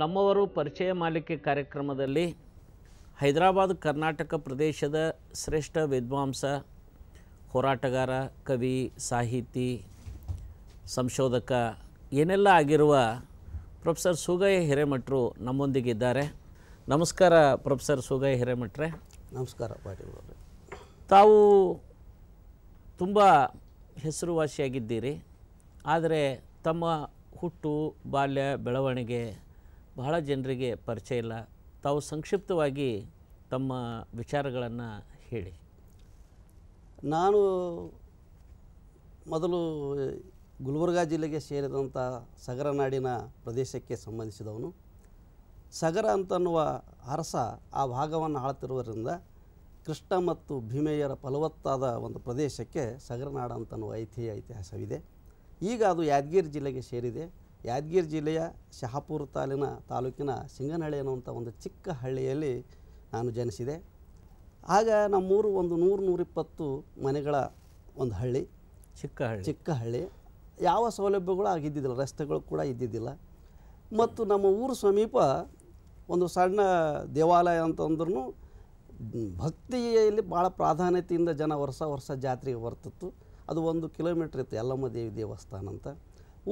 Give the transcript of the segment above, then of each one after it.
ನಮ್ಮವರು ಪರಿಚಯ ಮಾಲಿಕೆ ಕಾರ್ಯಕ್ರಮದಲ್ಲಿ ಹೈದರಾಬಾದ್ ಕರ್ನಾಟಕ ಪ್ರದೇಶದ ಶ್ರೇಷ್ಠ ವಿದ್ವಾಂಸ, ಹೋರಾಟಗಾರ, ಕವಿ, ಸಾಹಿತಿ, ಸಂಶೋಧಕ ಏನೆಲ್ಲ ಆಗಿರುವ ಪ್ರೊಫೆಸರ್ ಸೂಗಯ್ಯ ಹಿರೇಮಠರು ನಮ್ಮೊಂದಿಗಿದ್ದಾರೆ. ನಮಸ್ಕಾರ ಪ್ರೊಫೆಸರ್ ಸೂಗಯ್ಯ ಹಿರೇಮಠರೇ. ನಮಸ್ಕಾರ ಪಾಟೀಲ್ ಅವರೇ. ತಾವು ತುಂಬ ಹೆಸರುವಾಸಿಯಾಗಿದ್ದೀರಿ. ಆದರೆ ತಮ್ಮ ಹುಟ್ಟು, ಬಾಲ್ಯ, ಬೆಳವಣಿಗೆ ಬಹಳ ಜನರಿಗೆ ಪರಿಚಯ ಇಲ್ಲ. ತಾವು ಸಂಕ್ಷಿಪ್ತವಾಗಿ ತಮ್ಮ ವಿಚಾರಗಳನ್ನು ಹೇಳಿ. ನಾನು ಮೊದಲು ಗುಲ್ಬರ್ಗಾ ಜಿಲ್ಲೆಗೆ ಸೇರಿದಂಥ ಸಗರನಾಡಿನ ಪ್ರದೇಶಕ್ಕೆ ಸಂಬಂಧಿಸಿದವನು. ಸಗರ ಅಂತನ್ನುವ ಅರಸ ಆ ಭಾಗವನ್ನು ಆಳ್ತಿರುವುದರಿಂದ ಕೃಷ್ಣ ಮತ್ತು ಭೀಮೆಯರ ಫಲವತ್ತಾದ ಒಂದು ಪ್ರದೇಶಕ್ಕೆ ಸಗರನಾಡು ಅಂತನ್ನುವ ಇತಿಹಾಸವಿದೆ. ಈಗ ಅದು ಯಾದಗಿರಿ ಜಿಲ್ಲೆಗೆ ಸೇರಿದೆ. ಯಾದಗಿರಿ ಜಿಲ್ಲೆಯ ಶಹಾಪುರ ತಾಲೂಕಿನ ಸಿಂಗನಹಳ್ಳಿ ಅನ್ನುವಂಥ ಒಂದು ಚಿಕ್ಕ ಹಳ್ಳಿಯಲ್ಲಿ ನಾನು ಜನಿಸಿದೆ. ಆಗ ನಮ್ಮೂರು ಒಂದು 100-120 ಮನೆಗಳ ಒಂದು ಹಳ್ಳಿ, ಚಿಕ್ಕ ಹಳ್ಳಿ. ಯಾವ ಸೌಲಭ್ಯಗಳು ಆಗಿದ್ದಿದ್ದಿಲ್ಲ, ರಸ್ತೆಗಳು ಕೂಡ ಇದ್ದಿದ್ದಿಲ್ಲ. ಮತ್ತು ನಮ್ಮ ಊರು ಸಮೀಪ ಒಂದು ಸಣ್ಣ ದೇವಾಲಯ ಅಂತಂದ್ರೂ ಭಕ್ತಿಯಲ್ಲಿ ಭಾಳ ಪ್ರಾಧಾನ್ಯತೆಯಿಂದ ಜನ ವರ್ಷ ಜಾತ್ರೆಗೆ ಬರ್ತಿತ್ತು. ಅದು 1 ಕಿಲೋಮೀಟ್ರ್ ಇತ್ತು, ಯಲ್ಲಮ್ಮ ದೇವಿ ದೇವಸ್ಥಾನ ಅಂತ.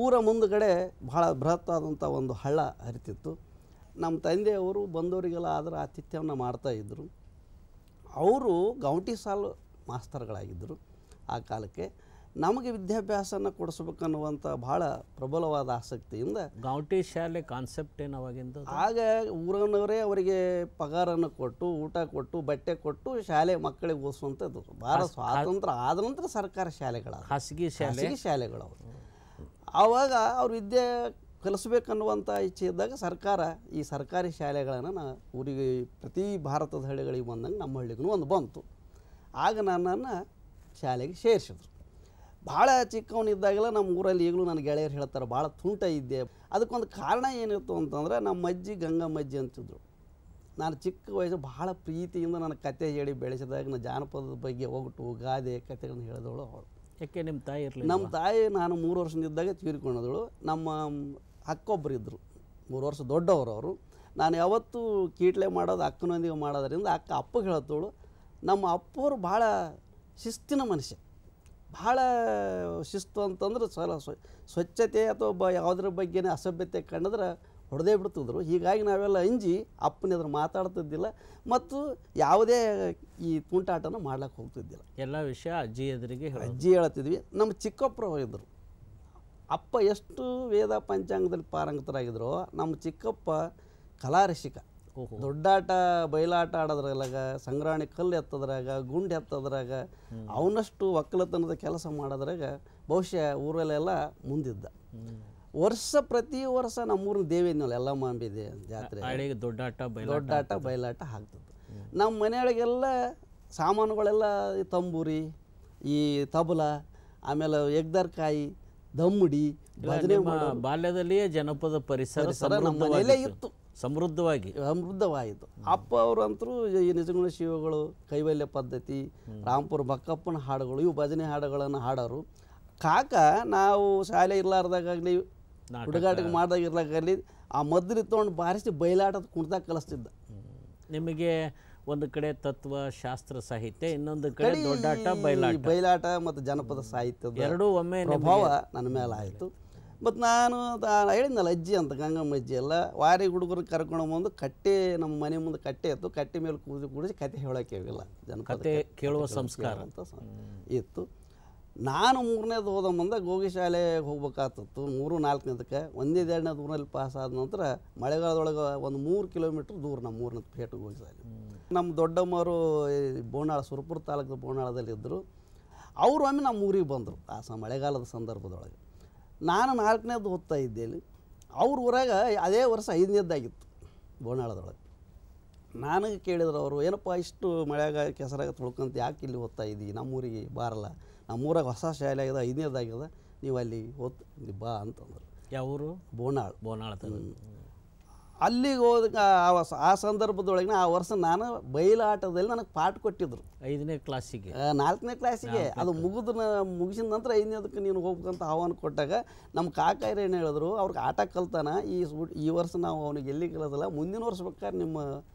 ಊರ ಮುಂದುಗಡೆ ಭಾಳ ಬೃಹತ್ತಾದಂಥ ಒಂದು ಹಳ್ಳ ಹರಿತಿತ್ತು. ನಮ್ಮ ತಂದೆಯವರು ಬಂದವರಿಗೆಲ್ಲ ಅದರ ಆತಿಥ್ಯವನ್ನು ಮಾಡ್ತಾಯಿದ್ರು. ಅವರು ಗೌಂಟಿ ಸಾಲು ಮಾಸ್ತರ್ಗಳಾಗಿದ್ದರು ಆ ಕಾಲಕ್ಕೆ. ನಮಗೆ ವಿದ್ಯಾಭ್ಯಾಸನ ಕೊಡಿಸ್ಬೇಕನ್ನುವಂಥ ಭಾಳ ಪ್ರಬಲವಾದ ಆಸಕ್ತಿಯಿಂದ ಗೌಂಟಿ ಶಾಲೆ ಕಾನ್ಸೆಪ್ಟ್ ಏನು ಅವಾಗಿಂದ? ಆಗ ಊರನವರೇ ಅವರಿಗೆ ಪಗಾರನ್ನು ಕೊಟ್ಟು, ಊಟ ಕೊಟ್ಟು, ಬಟ್ಟೆ ಕೊಟ್ಟು ಶಾಲೆ ಮಕ್ಕಳಿಗೆ ಓದಿಸುವಂಥದ್ದು. ಭಾಳ ಸ್ವಾತಂತ್ರ್ಯ ಆದ ನಂತರ ಸರ್ಕಾರ ಶಾಲೆಗಳ ಖಾಸಗಿ ಶಾಲೆಗಳು. ಆವಾಗ ಅವ್ರು ವಿದ್ಯೆ ಕಲಿಸ್ಬೇಕನ್ನುವಂಥ ಇಚ್ಛೆ ಇದ್ದಾಗ ಸರ್ಕಾರ ಈ ಸರ್ಕಾರಿ ಶಾಲೆಗಳನ್ನು ಊರಿಗೆ ಪ್ರತಿ ಭಾರತದ ಹಳ್ಳಿಗಳಿಗೆ ಬಂದಂಗೆ ನಮ್ಮ ಹಳ್ಳಿಗೂ ಒಂದು ಬಂತು. ಆಗ ನನ್ನನ್ನು ಶಾಲೆಗೆ ಸೇರಿಸಿದ್ರು. ಭಾಳ ಚಿಕ್ಕವನಿದ್ದಾಗೆಲ್ಲ ನಮ್ಮ ಊರಲ್ಲಿ ಈಗಲೂ ನನ್ನ ಗೆಳೆಯರು ಹೇಳ್ತಾರೆ, ಭಾಳ ತುಂಟ ಇದ್ದೆ. ಅದಕ್ಕೊಂದು ಕಾರಣ ಏನಿತ್ತು ಅಂತಂದರೆ ನಮ್ಮ ಅಜ್ಜಿ ಗಂಗಮ್ಮಜ್ಜಿ ಅಂತಿದ್ರು. ನಾನು ಚಿಕ್ಕ ವಯಸ್ಸು ಭಾಳ ಪ್ರೀತಿಯಿಂದ ನನ್ನ ಕತೆ ಹೇಳಿ ಬೆಳೆಸಿದಾಗ ನಾನು ಜಾನಪದದ ಬಗ್ಗೆ ಒಗಟು ಗಾದೆ ಕತೆಗಳನ್ನು ಹೇಳಿದವಳು ಅವಳು. ಯಾಕೆ ನಿಮ್ಮ ತಾಯಿ ಇರಲಿ? ನಮ್ಮ ತಾಯಿ ನಾನು 3 ವರ್ಷದಿಂದಾಗ ತೀರಿಕೊಂಡದಳು. ನಮ್ಮ ಅಕ್ಕೊಬ್ಬರು ಇದ್ದರು, 3 ವರ್ಷ ದೊಡ್ಡವರು ಅವರು. ನಾನು ಯಾವತ್ತೂ ಕೀಟ್ಲೆ ಮಾಡೋದು ಅಕ್ಕನೊಂದಿಗೆ ಮಾಡೋದ್ರಿಂದ ಅಪ್ಪಗೆ ಹೇಳ್ತವಳು. ನಮ್ಮ ಅಪ್ಪವರು ಭಾಳ ಶಿಸ್ತಿನ ಮನುಷ್ಯ. ಭಾಳ ಶಿಸ್ತು ಅಂತಂದ್ರೆ ಸ್ವಚ್ಛತೆ ಅಥವಾ ಯಾವುದ್ರ ಬಗ್ಗೆನೇ ಅಸಭ್ಯತೆ ಕಂಡಿದ್ರೆ ಹೊಡೆದೇ ಬಿಡ್ತಿದ್ರು. ಹೀಗಾಗಿ ನಾವೆಲ್ಲ ಅಂಜಿ ಅಪ್ಪನ ಎದುರು ಮಾತಾಡ್ತಿದ್ದಿಲ್ಲ ಮತ್ತು ಯಾವುದೇ ಈ ತುಂಟಾಟನ ಮಾಡ್ಲಿಕ್ಕೆ ಹೋಗ್ತಿದ್ದಿಲ್ಲ. ಎಲ್ಲ ವಿಷಯ ಅಜ್ಜಿ ಎದುರಿಗೆ ಹೇಳ್ತಿದ್ವಿ. ನಮ್ಮ ಚಿಕ್ಕಪ್ಪರು ಇದ್ದರು. ಅಪ್ಪ ಎಷ್ಟು ವೇದ ಪಂಚಾಂಗದಲ್ಲಿ ಪಾರಂಗತರಾಗಿದ್ರು, ನಮ್ಮ ಚಿಕ್ಕಪ್ಪ ಕಲಾರಸಿಕ. ದೊಡ್ಡಾಟ ಬಯಲಾಟ ಆಡೋದ್ರಾಗ, ಸಂಗ್ರಾಣಿ ಕಲ್ಲು ಎತ್ತದ್ರಾಗ, ಗುಂಡು ಎತ್ತದ್ರಾಗ, ಅವನಷ್ಟು ಒಕ್ಕಲತನದ ಕೆಲಸ ಮಾಡೋದ್ರಾಗ ಬಹುಶಃ ಊರಲ್ಲೆಲ್ಲ ಮುಂದಿದ್ದ. ಪ್ರತಿ ವರ್ಷ ನಮ್ಮೂರಿನ ದೇವೇನಲ್ಲ ಯಲ್ಲಮ್ಮ ಜಾತ್ರೆ, ದೊಡ್ಡಾಟ ಬಯಲಾಟ ಆಗ್ತದೆ. ನಮ್ಮ ಮನೆಯೊಳಗೆಲ್ಲ ಸಾಮಾನುಗಳೆಲ್ಲ ತಂಬೂರಿ, ಈ ತಬಲ, ಆಮೇಲೆ ಎಗ್ದರ್ಕಾಯಿ, ದಮ್ಮಡಿ, ಭಜನೆ ಬಾಲ್ಯದಲ್ಲಿಯೇ ಜನಪದ ಪರಿಸರ ನಮ್ಮ ಮನೆಯಲ್ಲೇ ಇತ್ತು, ಸಮೃದ್ಧವಾಯಿತು. ಅಪ್ಪ ಅವರಂತರೂ ಈ ನಿಜಗುಣ ಶಿವಗಳು, ಕೈವಲ್ಯ ಪದ್ಧತಿ, ರಾಂಪುರ ಬಕ್ಕಪ್ಪನ ಹಾಡುಗಳು, ಇವು ಭಜನೆ ಹಾಡುಗಳನ್ನು ಹಾಡೋರು. ಕಾಕ ನಾವು ಶಾಲೆ ಇರ್ಲಾರ್ದಾಗಲಿ ಹುಡುಗಾಟಿಗೆ ಮಾಡ್ದಾಗ ಇರ್ಲಾಗಲಿ ಆ ಮದ್ರಿ ತೊಗೊಂಡು ಬಾರಿಸಿ ಬಯಲಾಟದ ಕುಣಿದಾಗ ಕಲಿಸ್ತಿದ್ದ. ನಿಮಗೆ ಒಂದು ಕಡೆ ತತ್ವ ಶಾಸ್ತ್ರ ಸಾಹಿತ್ಯ, ಇನ್ನೊಂದು ಕಡೆ ದೊಡ್ಡಾಟ ಬಯಲಾಟ ಮತ್ತು ಜನಪದ ಸಾಹಿತ್ಯದ ಎರಡೂ ಒಮ್ಮೆ ಪ್ರಭಾವ ನನ್ನ ಮೇಲೆ ಆಯಿತು. ಮತ್ತು ನಾನು ಹೇಳಿದ್ನಲ್ಲ ಅಜ್ಜಿ ಅಂತ, ಗಂಗಮ್ಮ ಅಜ್ಜಿ ಎಲ್ಲ ವಾರಿಗೆ ಹುಡುಗರು ಕರ್ಕೊಂಡು ಬಂದು ಕಟ್ಟೆ, ನಮ್ಮ ಮನೆ ಮುಂದೆ ಕಟ್ಟೆ ಇತ್ತು, ಕಟ್ಟೆ ಮೇಲೆ ಕೂಡಿಸಿ ಕತೆ ಹೇಳೋಕೆ ಹೋಗಿಲ್ಲ, ಜನಪದ ಕೇಳುವ ಸಂಸ್ಕಾರ ಅಂತ ಇತ್ತು. ನಾನು 3ನೇದು ಹೋದ ಮುಂದೆ ಗೋಗಿ ಶಾಲೆಗೆ ಹೋಗ್ಬೇಕಾಗ್ತಿತ್ತು. 3-4ನೇದಕ್ಕೆ 1-2ನೇದು ಊರಲ್ಲಿ ಪಾಸ್ ಆದ ನಂತರ ಮಳೆಗಾಲದೊಳಗೆ ಒಂದು 3 ಕಿಲೋಮೀಟ್ರ್ ದೂರ ನಮ್ಮ 3ನೇದು ಪೇಟೆಗೆ ಹೋಗಿ ಶಾಲೆ. ನಮ್ಮ ದೊಡ್ಡಮ್ಮವರು ಬೋನಾಳ, ಸುರಪುರ ತಾಲೂಕು ಬೋನಾಳದಲ್ಲಿದ್ದರು. ಅವರು ಒಮ್ಮೆ ನಮ್ಮ ಊರಿಗೆ ಬಂದರು ಆ ಮಳೆಗಾಲದ ಸಂದರ್ಭದೊಳಗೆ. ನಾನು 4ನೇದು ಓದ್ತಾ ಇದ್ದೇನೆ. ಅವ್ರ ಊರಾಗ ಅದೇ ವರ್ಷ 5ನೇದ್ದಾಗಿತ್ತು ಬೋನಾಳದೊಳಗೆ. ನನಗೆ ಕೇಳಿದ್ರು ಅವರು, ಏನಪ್ಪ ಇಷ್ಟು ಮಳೆಯಾಗ ಕೆಸರಾಗ ತೊಳ್ಕೊಂತ ಯಾಕೆ ಇಲ್ಲಿ ಓದ್ತಾ ಇದ್ದೀವಿ, ನಮ್ಮೂರಿಗೆ ಬಾರಲ್ಲ, ನಮ್ಮೂರಾಗ ಹೊಸ ಶಾಲೆ ಆಗಿದೆ, 5ನೇದಾಗ್ಯದ, ನೀವು ಅಲ್ಲಿ ಬಾ ಅಂತಂದ್ರು. ಯಾವ ಊರು? ಬೋನಾಳ್. ಅಲ್ಲಿಗೆ ಹೋದ ಆ ಸಂದರ್ಭದೊಳಗೆ ಆ ವರ್ಷ ನಾನು ಬಯಲಾಟದಲ್ಲಿ ನನಗೆ ಪಾಠ ಕೊಟ್ಟಿದ್ರು 5ನೇ ಕ್ಲಾಸಿಗೆ 4ನೇ ಕ್ಲಾಸಿಗೆ. ಅದು ಮುಗಿಸಿದ ನಂತರ 5ನೇದಕ್ಕೆ ನೀನು ಹೋಗ್ಬೇಕಂತ ಆಹ್ವಾನ ಕೊಟ್ಟಾಗ ನಮ್ಮ ಕಾಕಾಯರು ಏನು ಹೇಳಿದ್ರು, ಅವ್ರಿಗೆ ಆಟ ಕಲ್ತಾನ, ಈ ವರ್ಷ ನಾವು ಅವನಿಗೆ ಎಲ್ಲಿ ಕಲಿಯೋದಿಲ್ಲ, ಮುಂದಿನ ವರ್ಷ ಬೇಕಾದ್ರೆ ನಿಮ್ಮ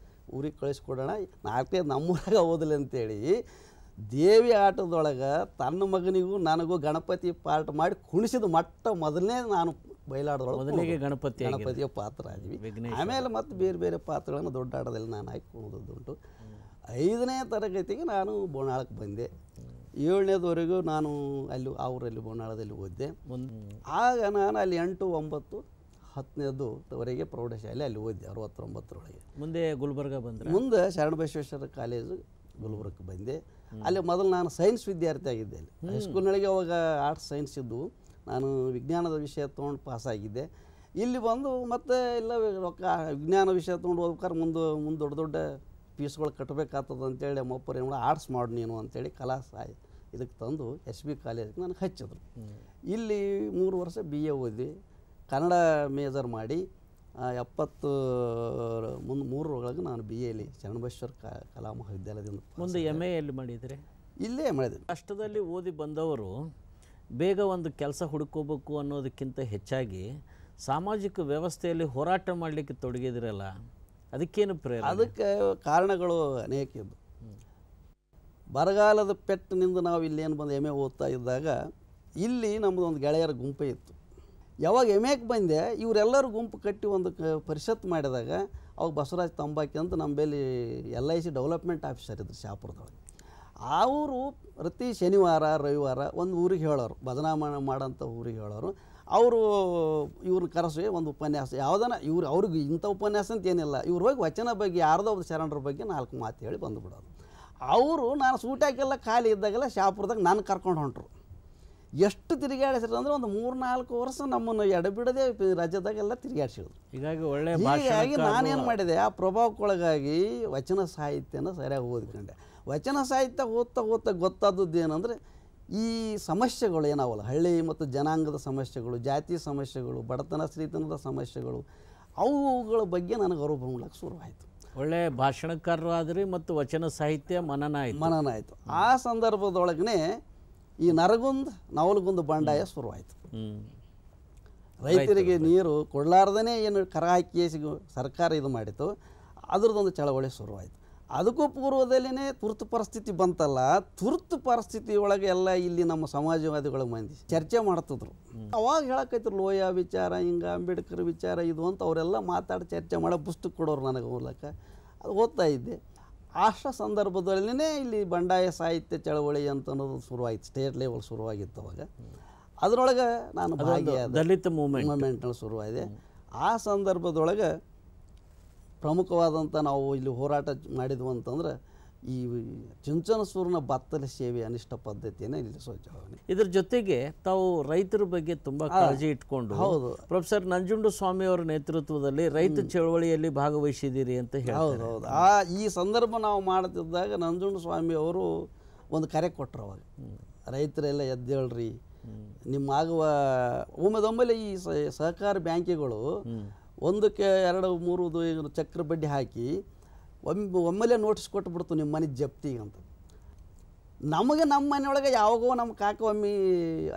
ಊರಿಗೆ ಕಳಿಸ್ಕೊಡೋಣ, 4ನೇದು ನಮ್ಮೂರಾಗ ಓದಲಿ ಅಂತೇಳಿ ದೇವಿ ಆಟದೊಳಗೆ ತನ್ನ ಮಗನಿಗೂ ನನಗೂ ಗಣಪತಿ ಪಾಠ ಮಾಡಿ ಕುಣಿಸಿದ ಮೊದಲನೇ ನಾನು ಬಯಲಾಟದೊಳಗೆ ಗಣಪತಿಯ ಪಾತ್ರ ಆದ್ವಿ. ಆಮೇಲೆ ಮತ್ತೆ ಬೇರೆ ಬೇರೆ ಪಾತ್ರಗಳನ್ನು ದೊಡ್ಡ ಆಟದಲ್ಲಿ ನಾನು ಹಾಕಿಕೊಳ್ಳೋದುಂಟು. 5ನೇ ತರಗತಿಗೆ ನಾನು ಬೋನಾಳಕ್ಕೆ ಬಂದೆ. 7ನೇದವರೆಗೂ ನಾನು ಅವರಲ್ಲಿ ಬೋನಾಳದಲ್ಲಿ ಓದಿದೆ. ಆಗ ನಾನು ಅಲ್ಲಿ 8, 9, 10ನೇದವರೆಗೆ ಪ್ರೌಢಶಾಲೆ ಅಲ್ಲಿ ಓದಿದೆ 69ರೊಳಗೆ. ಮುಂದೆ ಗುಲ್ಬರ್ಗ ಮುಂದೆ ಶರಣಬಸವೇಶ್ವರ ಕಾಲೇಜು ಗುಲ್ಬರ್ಗಕ್ಕೆ ಬಂದೆ. ಅಲ್ಲಿ ಮೊದಲು ನಾನು ಸೈನ್ಸ್ ವಿದ್ಯಾರ್ಥಿ ಆಗಿದ್ದೆ. ಅಲ್ಲಿ ಹೈಸ್ಕೂಲ್ನೊಳಗೆ ಅವಾಗ ಆರ್ಟ್ಸ್ ಸೈನ್ಸ್ ಇದ್ದು ನಾನು ವಿಜ್ಞಾನದ ವಿಷಯ ತೊಗೊಂಡು ಪಾಸಾಗಿದ್ದೆ. ಇಲ್ಲಿ ಬಂದು ಮತ್ತೆ ಇಲ್ಲ ರೊಕ್ಕ ವಿಜ್ಞಾನ ವಿಷಯ ತೊಗೊಂಡು ಹೋಗ್ಬೇಕಾದ್ರೆ ಮುಂದೆ ದೊಡ್ಡ ದೊಡ್ಡ ಫೀಸ್ಗಳು ಕಟ್ಟಬೇಕಾಗ್ತದೆ ಅಂತೇಳಿ ನಮ್ಮಪ್ಪರು ಏನು ಆರ್ಟ್ಸ್ ಮಾಡಿ ನೀನು ಅಂತೇಳಿ ಇದಕ್ಕೆ ತಂದು SB ಕಾಲೇಜಿಗೆ ನನಗೆ ಹಚ್ಚಿದ್ರು. ಇಲ್ಲಿ 3 ವರ್ಷ BA ಓದಿ ಕನ್ನಡ ಮೇಜರ್ ಮಾಡಿ 73ರೊಳಗೆ ನಾನು BAಲಿ ಶರಣಬಸವೇಶ್ವರ ಕಲಾ ಮಹಾವಿದ್ಯಾಲಯದಿಂದ. ಮುಂದೆ MA ಎಲ್ಲಿ ಮಾಡಿದರೆ? ಇಲ್ಲೇ ಮಾಡಿದೆ. ಕಷ್ಟದಲ್ಲಿ ಓದಿ ಬಂದವರು ಬೇಗ ಒಂದು ಕೆಲಸ ಹುಡುಕೋಬೇಕು ಅನ್ನೋದಕ್ಕಿಂತ ಹೆಚ್ಚಾಗಿ ಸಾಮಾಜಿಕ ವ್ಯವಸ್ಥೆಯಲ್ಲಿ ಹೋರಾಟ ಮಾಡಲಿಕ್ಕೆ ತೊಡಗಿದಿರಲ್ಲ, ಅದಕ್ಕೇನು ಪ್ರೇರಣೆ? ಅದಕ್ಕೆ ಕಾರಣಗಳು ಅನೇಕ ಇದ್ದು. ಬರಗಾಲದ ಪೆಟ್ಟಿನಿಂದ ನಾವು ಇಲ್ಲೇನು ಬಂದು MA ಓದ್ತಾ ಇದ್ದಾಗ ಇಲ್ಲಿ ನಮ್ಮದೊಂದು ಗೆಳೆಯರ ಗುಂಪೇ ಇತ್ತು. ಯಾವಾಗ MAಗೆ ಬಂದೆ ಇವರೆಲ್ಲರೂ ಗುಂಪು ಕಟ್ಟಿ ಒಂದು ಪರಿಷತ್ ಮಾಡಿದಾಗ ಅವಾಗ ಬಸವರಾಜ್ ತಂಬಾಕಿ ಅಂತ ನಮ್ಮ ಬೇಲಿ LIC ಡೆವಲಪ್ಮೆಂಟ್ ಆಫೀಸರ್ ಇದ್ರು ಶಾಪುರದೊಳಗೆ. ಅವರು ಪ್ರತಿ ಶನಿವಾರ ರವಿವಾರ ಒಂದು ಊರಿಗೆ ಹೇಳೋರು, ಭಜನಾ ಮಾಡೋಂಥ ಊರಿಗೆ ಹೇಳೋರು. ಅವರು ಇವ್ರನ್ನ ಕರೆಸಿ ಒಂದು ಉಪನ್ಯಾಸ ಯಾವುದನ್ನ ಅವ್ರಿಗೆ ಇಂಥ ಉಪನ್ಯಾಸ ಅಂತ ಏನಿಲ್ಲ, ಇವ್ರು ಹೋಗಿ ವಚನ ಬಗ್ಗೆ ಯಾರ್ದೋ ಒಂದು ಶರಣರ ಬಗ್ಗೆ 4 ಮಾತು ಹೇಳಿ ಬಂದುಬಿಡೋದು. ಅವರು ನಾನು ಸೂಟಾಕೆಲ್ಲ ಖಾಲಿ ಇದ್ದಾಗೆಲ್ಲ ಶಾಪುರದಾಗ ನಾನು ಕರ್ಕೊಂಡು ಹೊಂಟ್ರು. ಎಷ್ಟು ತಿರುಗಾಡಿಸಿದ್ರು ಅಂದರೆ ಒಂದು 3-4 ವರ್ಷ ನಮ್ಮನ್ನು ಎಡಬಿಡದೆ ರಾಜ್ಯದಾಗೆಲ್ಲ ತಿರುಗಾಡಿಸಿದ್ರು. ಹೀಗಾಗಿ ನಾನೇನು ಮಾಡಿದೆ, ಆ ಪ್ರಭಾವಕ್ಕೊಳಗಾಗಿ ವಚನ ಸಾಹಿತ್ಯನ ಸರಿಯಾಗಿ ಓದ್ಕೊಂಡೆ. ವಚನ ಸಾಹಿತ್ಯ ಓದ್ತಾ ಗೊತ್ತಾದದ್ದು ಏನಂದರೆ ಈ ಸಮಸ್ಯೆಗಳು ಏನಾವಲ್ಲ, ಹಳ್ಳಿ ಮತ್ತು ಜನಾಂಗದ ಸಮಸ್ಯೆಗಳು, ಜಾತಿ ಸಮಸ್ಯೆಗಳು, ಬಡತನ ಶ್ರೀತನದ ಸಮಸ್ಯೆಗಳು, ಅವುಗಳ ಬಗ್ಗೆ ನನಗೆ ಅನುಭವ ಮಾಡ್ಲಿಕ್ಕೆ ಶುರುವಾಯಿತು. ಒಳ್ಳೆ ಭಾಷಣಕಾರರು ಆದ್ರಿ ಮತ್ತು ವಚನ ಸಾಹಿತ್ಯ ಮನನ ಆಯಿತು. ಆ ಸಂದರ್ಭದೊಳಗನೆ ಈ ನವಲಗುಂದ ಬಂಡಾಯ ಶುರುವಾಯಿತು. ರೈತರಿಗೆ ನೀರು ಕೊಡಲಾರ್ದೇ ಏನು ಕರ ಹಾಕಿ ಸರ್ಕಾರ ಇದು ಮಾಡಿತು, ಅದ್ರದ್ದೊಂದು ಚಳವಳಿ ಶುರುವಾಯಿತು. ಅದಕ್ಕೂ ಪೂರ್ವದಲ್ಲಿನೇ ತುರ್ತು ಪರಿಸ್ಥಿತಿ ಬಂತಲ್ಲ, ತುರ್ತು ಪರಿಸ್ಥಿತಿ ಒಳಗೆ ಎಲ್ಲ ಇಲ್ಲಿ ನಮ್ಮ ಸಮಾಜವಾದಿಗಳ ಮಂದಿ ಚರ್ಚೆ ಮಾಡ್ತಿದ್ರು. ಅವಾಗ ಹೇಳಕೈತ್ರು ಲೋಯ ವಿಚಾರ, ಹಿಂಗೆ ಅಂಬೇಡ್ಕರ್ ವಿಚಾರ ಇದು ಅಂತ ಅವರೆಲ್ಲ ಮಾತಾಡಿ ಚರ್ಚೆ ಮಾಡೋ ಪುಸ್ತಕ ಕೊಡೋರು ನನಗೆ ಮೂಲಕ ಅದು ಓದ್ತಾ ಇದ್ದೆ. ಅಷ್ಟ ಸಂದರ್ಭದಲ್ಲಿನೇ ಇಲ್ಲಿ ಬಂಡಾಯ ಸಾಹಿತ್ಯ ಚಳವಳಿ ಅಂತ ಅನ್ನೋದು ಶುರುವಾಯಿತು, ಸ್ಟೇಟ್ ಲೆವೆಲ್ ಶುರುವಾಗಿತ್ತು ಅವಾಗ. ಅದರೊಳಗೆ ನಾನು ಭಾಗಿಯಾದ ದಲಿತ ಮೂಮೆಂಟ್ನಲ್ಲಿ ಶುರುವಾಗಿದೆ. ಆ ಸಂದರ್ಭದೊಳಗೆ ಪ್ರಮುಖವಾದಂಥ ನಾವು ಇಲ್ಲಿ ಹೋರಾಟ ಮಾಡಿದ್ವು ಅಂತಂದ್ರೆ ಈ ಚುಂಚನಸೂರಿನ ಬತ್ತಲ ಸೇವೆ ಅನಿಷ್ಟ ಪದ್ಧತಿಯನ್ನು ಇಲ್ಲಿ ಸ್ವಚ್ಛವಾಗನೆ. ಇದ್ರ ಜೊತೆಗೆ ತಾವು ರೈತರ ಬಗ್ಗೆ ತುಂಬ ಕಾಳಜಿ ಇಟ್ಕೊಂಡು ಪ್ರೊಫೆಸರ್ ನಂಜುಂಡ ಸ್ವಾಮಿ ಅವರ ನೇತೃತ್ವದಲ್ಲಿ ರೈತ ಚಳವಳಿಯಲ್ಲಿ ಭಾಗವಹಿಸಿದ್ದೀರಿ ಅಂತ ಹೇಳಿ. ಹೌದು. ಈ ಸಂದರ್ಭ ನಾವು ಮಾಡ್ತಿದ್ದಾಗ ನಂಜುಂಡ ಸ್ವಾಮಿ ಅವರು ಒಂದು ಕರೆ ಕೊಟ್ಟರು. ಅವಾಗ ರೈತರೆಲ್ಲ ಎದ್ದೇಳ್ರಿ, ನಿಮ್ಮ ಆಗುವ ಒಮ್ಮೆದೊಮ್ಮೆಲೆ ಈ ಸಹಕಾರ ಬ್ಯಾಂಕಿಗಳು 1ಕ್ಕೆ 2, 3 ಚಕ್ರ ಬಡ್ಡಿ ಹಾಕಿ ಒಮ್ಮೆಲೆ ನೋಟಿಸ್ ಕೊಟ್ಟುಬಿಡ್ತು ನಿಮ್ಮ ಮನೆ ಜಪ್ತಿಗೆ ಅಂತ. ನಮಗೆ ನಮ್ಮ ಮನೆಯೊಳಗೆ ಯಾವಾಗೋ ನಮ್ಮ ಕಾಕ ಒಮ್ಮೆ